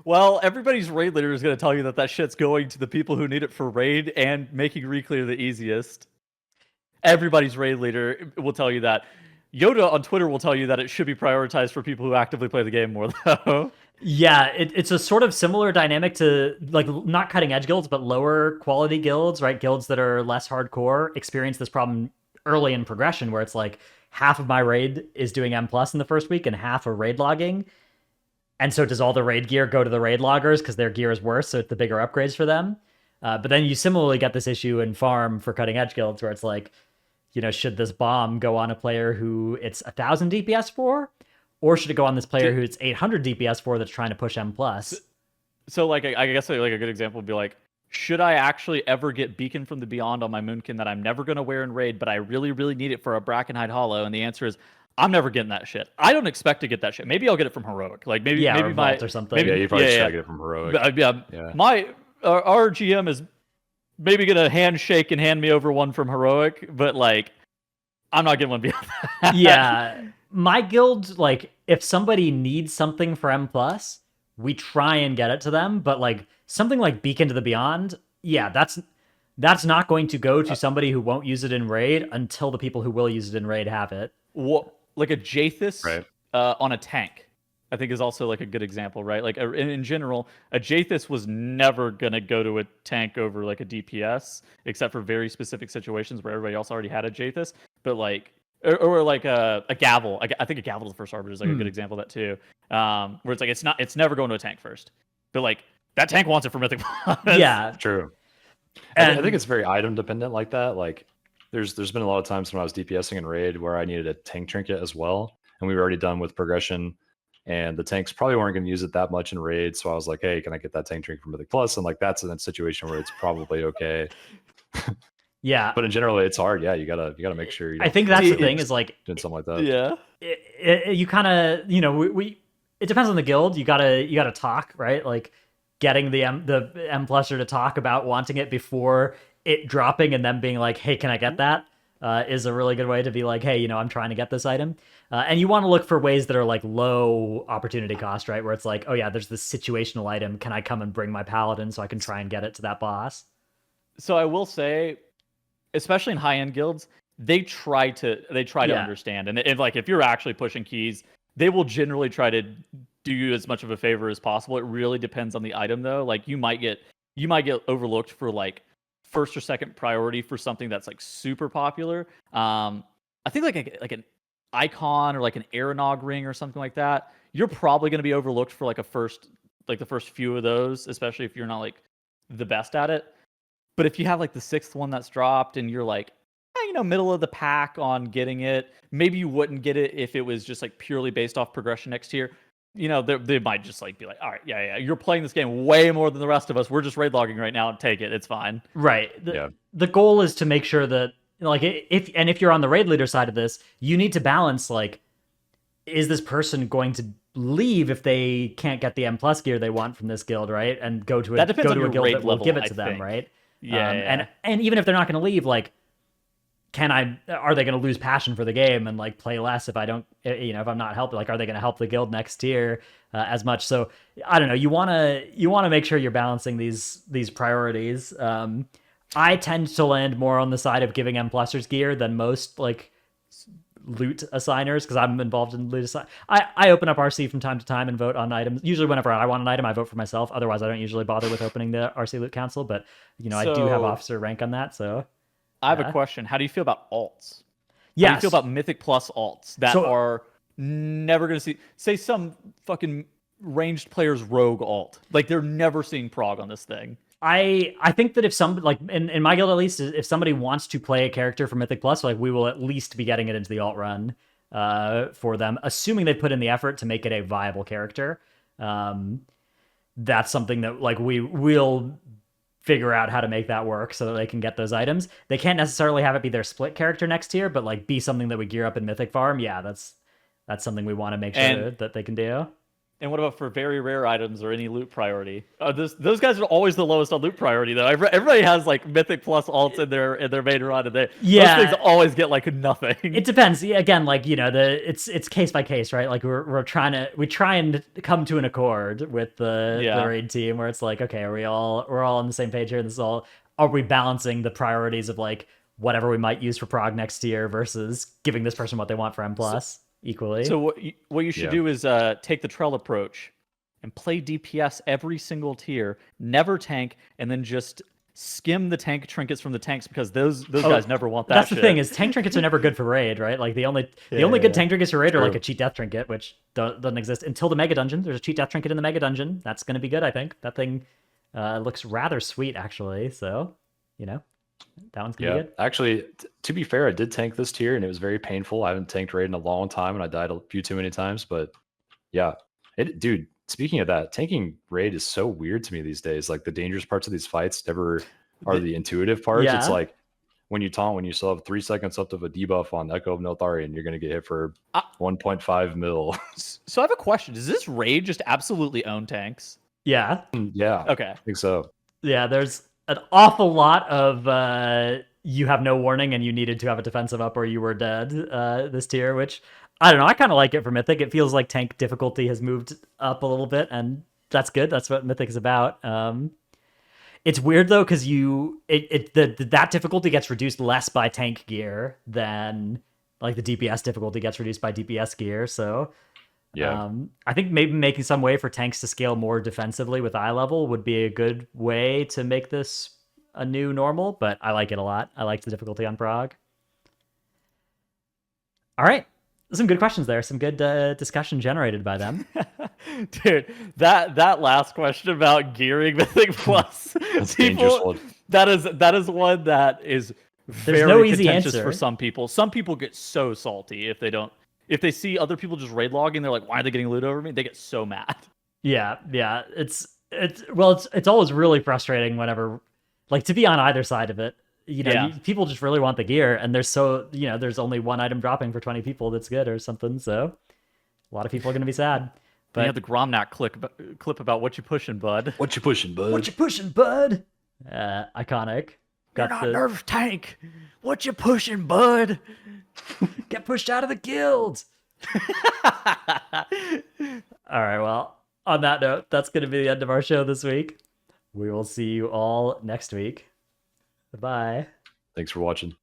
Well, everybody's raid leader is going to tell you that shit's going to the people who need it for raid and making reclear the easiest. Everybody's raid leader will tell you that. Yoda on Twitter will tell you that it should be prioritized for people who actively play the game more, though. Yeah, it's a sort of similar dynamic to, like, not cutting edge guilds, but lower quality guilds, right? Guilds that are less hardcore experience this problem early in progression, where it's like half of my raid is doing M+ in the first week and half are raid logging. And so does all the raid gear go to the raid loggers because their gear is worse, so it's the bigger upgrades for them? But then you similarly get this issue in farm for cutting edge guilds where it's like, you know, should this bomb go on a player who it's 1,000 DPS for? Or should it go on this player who it's 800 DPS for that's trying to push M+? So, like, I guess like a good example would be like, should I actually ever get Beacon from the Beyond on my Moonkin that I'm never going to wear in raid, but I really, really need it for a Brackenhide Hollow? And the answer is, I'm never getting that shit. I don't expect to get that shit. Maybe I'll get it from Heroic. Like maybe or my Vault or something. Maybe, you probably should get it from Heroic. Our GM is maybe gonna handshake and hand me over one from Heroic, but like, I'm not getting one beyond that. Yeah, my guild, like, if somebody needs something for M+, we try and get it to them, but like something like Beacon to the Beyond, yeah, that's not going to go to somebody who won't use it in raid until the people who will use it in raid have it. What, like a Jathis Right. On a tank, I think is also like a good example, right? Like in general, a Jathis was never gonna go to a tank over like a DPS, except for very specific situations where everybody else already had a Jathis. But like, or like a Gavel. I think a Gavel to the first Arbiter is like a good example of that too. Where it's like it's never going to a tank first, but like that tank wants it for Mythic Plus. Yeah, true. And I think it's very item dependent like that. Like there's been a lot of times when I was DPSing in raid where I needed a tank trinket as well, and we were already done with progression. And the tanks probably weren't going to use it that much in raid, so I was like, "Hey, can I get that tank trinket from Mythic Plus?" And like that's in a situation where it's probably okay. yeah, But in general, it's hard. Yeah, you gotta make sure. You I think that's the thing is like doing something like that. Yeah. you kind of we it depends on the guild. You gotta talk, right? Like getting the M pluser to talk about wanting it before it dropping and then being like, hey, can I get that? Is a really good way to be like, hey, I'm trying to get this item. And you want to look for ways that are like low opportunity cost, right? Where it's like, oh yeah, there's this situational item. Can I come and bring my paladin so I can try and get it to that boss? So I will say, especially in high-end guilds, they try to understand. And like if you're actually pushing keys, they will generally try to do you as much of a favor as possible. It really depends on the item though. Like you might get overlooked for like first or second priority for something that's like super popular. I think like an icon or like an Aeronog ring or something like that. You're probably going to be overlooked for like the first few of those, especially if you're not like the best at it. But if you have like the sixth one that's dropped and you're like, middle of the pack on getting it, maybe you wouldn't get it if it was just like purely based off progression next tier. They might just like be like, all right, yeah, you're playing this game way more than the rest of us. We're just raid logging right now. Take it. It's fine. Right. The goal is to make sure that like if you're on the raid leader side of this, you need to balance like, is this person going to leave if they can't get the M plus gear they want from this guild, right? And go to a guild that will give it to them, right? Yeah, and even if they're not going to leave, like, are they going to lose passion for the game and like play less if I don't, if I'm not helping, like, are they going to help the guild next tier as much? So I don't know. You want to make sure you're balancing these priorities. I tend to land more on the side of giving M plusers gear than most like loot assigners because I'm involved in loot assign. I open up RC from time to time and vote on items. Usually whenever I want an item, I vote for myself. Otherwise, I don't usually bother with opening the RC loot council. But I do have officer rank on that. So I have a question. How do you feel about alts? Yeah. How do you feel about Mythic Plus alts that are never going to say some fucking ranged player's rogue alt? Like they're never seeing prog on this thing. I think that if somebody, like in my guild at least, if somebody wants to play a character for Mythic Plus, like we will at least be getting it into the alt run for them, assuming they put in the effort to make it a viable character. That's something that like we will figure out how to make that work so that they can get those items. They can't necessarily have it be their split character next tier, but like be something that we gear up in Mythic Farm. Yeah, that's something we want to make sure that they can do. And what about for very rare items or any loot priority? Those guys are always the lowest on loot priority, though. Everybody has like Mythic Plus alts in their main run, and those things always get like nothing. It depends. Again, like it's case by case, right? Like we try and come to an accord with the raid team where it's like, okay, we're all on the same page here. Are we balancing the priorities of like whatever we might use for prog next year versus giving this person what they want for M plus? Equally. So what you should do is take the trail approach and play DPS every single tier, never tank, and then just skim the tank trinkets from the tanks because those guys never want that. That's the thing is tank trinkets are never good for raid, right? Like the only good tank trinkets for raid are like a cheat death trinket, which doesn't exist until the mega dungeon. There's a cheat death trinket in the mega dungeon. That's going to be good, I think. That thing looks rather sweet actually. So that one's gonna be good. Actually, to be fair, I did tank this tier and it was very painful. I haven't tanked raid in a long time and I died a few too many times. But yeah, dude, speaking of that, tanking raid is so weird to me these days. Like the dangerous parts of these fights never are the intuitive parts. Yeah. It's like when you taunt, when you still have 3 seconds left of a debuff on Echo of Nelthari and you're going to get hit for 1.5 mil. So I have a question. Does this raid just absolutely own tanks? Yeah. Yeah. Okay. I think so. Yeah, there's an awful lot of you have no warning and you needed to have a defensive up or you were dead this tier, which I don't know. I kind of like it for Mythic. It feels like tank difficulty has moved up a little bit, and that's good. That's what Mythic is about. It's weird though because that difficulty gets reduced less by tank gear than like the DPS difficulty gets reduced by DPS gear. So yeah, I think maybe making some way for tanks to scale more defensively with eye level would be a good way to make this a new normal. But I like it a lot. I like the difficulty on Prague. All right. Some good questions there. Some good discussion generated by them. Dude, that last question about gearing Mythic Plus, that's dangerous one. That is one that is There's very no easy contentious answer for some people. Some people get so salty if they see other people just raid logging. They're like, why are they getting loot over me? They get so mad. Yeah. It's always really frustrating whenever, like, to be on either side of it. People just really want the gear, and there's only one item dropping for 20 people that's good or something. So a lot of people are going to be sad. But you have the Gromnak clip about what you pushing, bud. What you pushing, bud? What you pushing, bud? Iconic. You're not nerve tank. What you pushing, bud? Get pushed out of the guild. All right. Well, on that note, that's going to be the end of our show this week. We will see you all next week. Bye. Thanks for watching.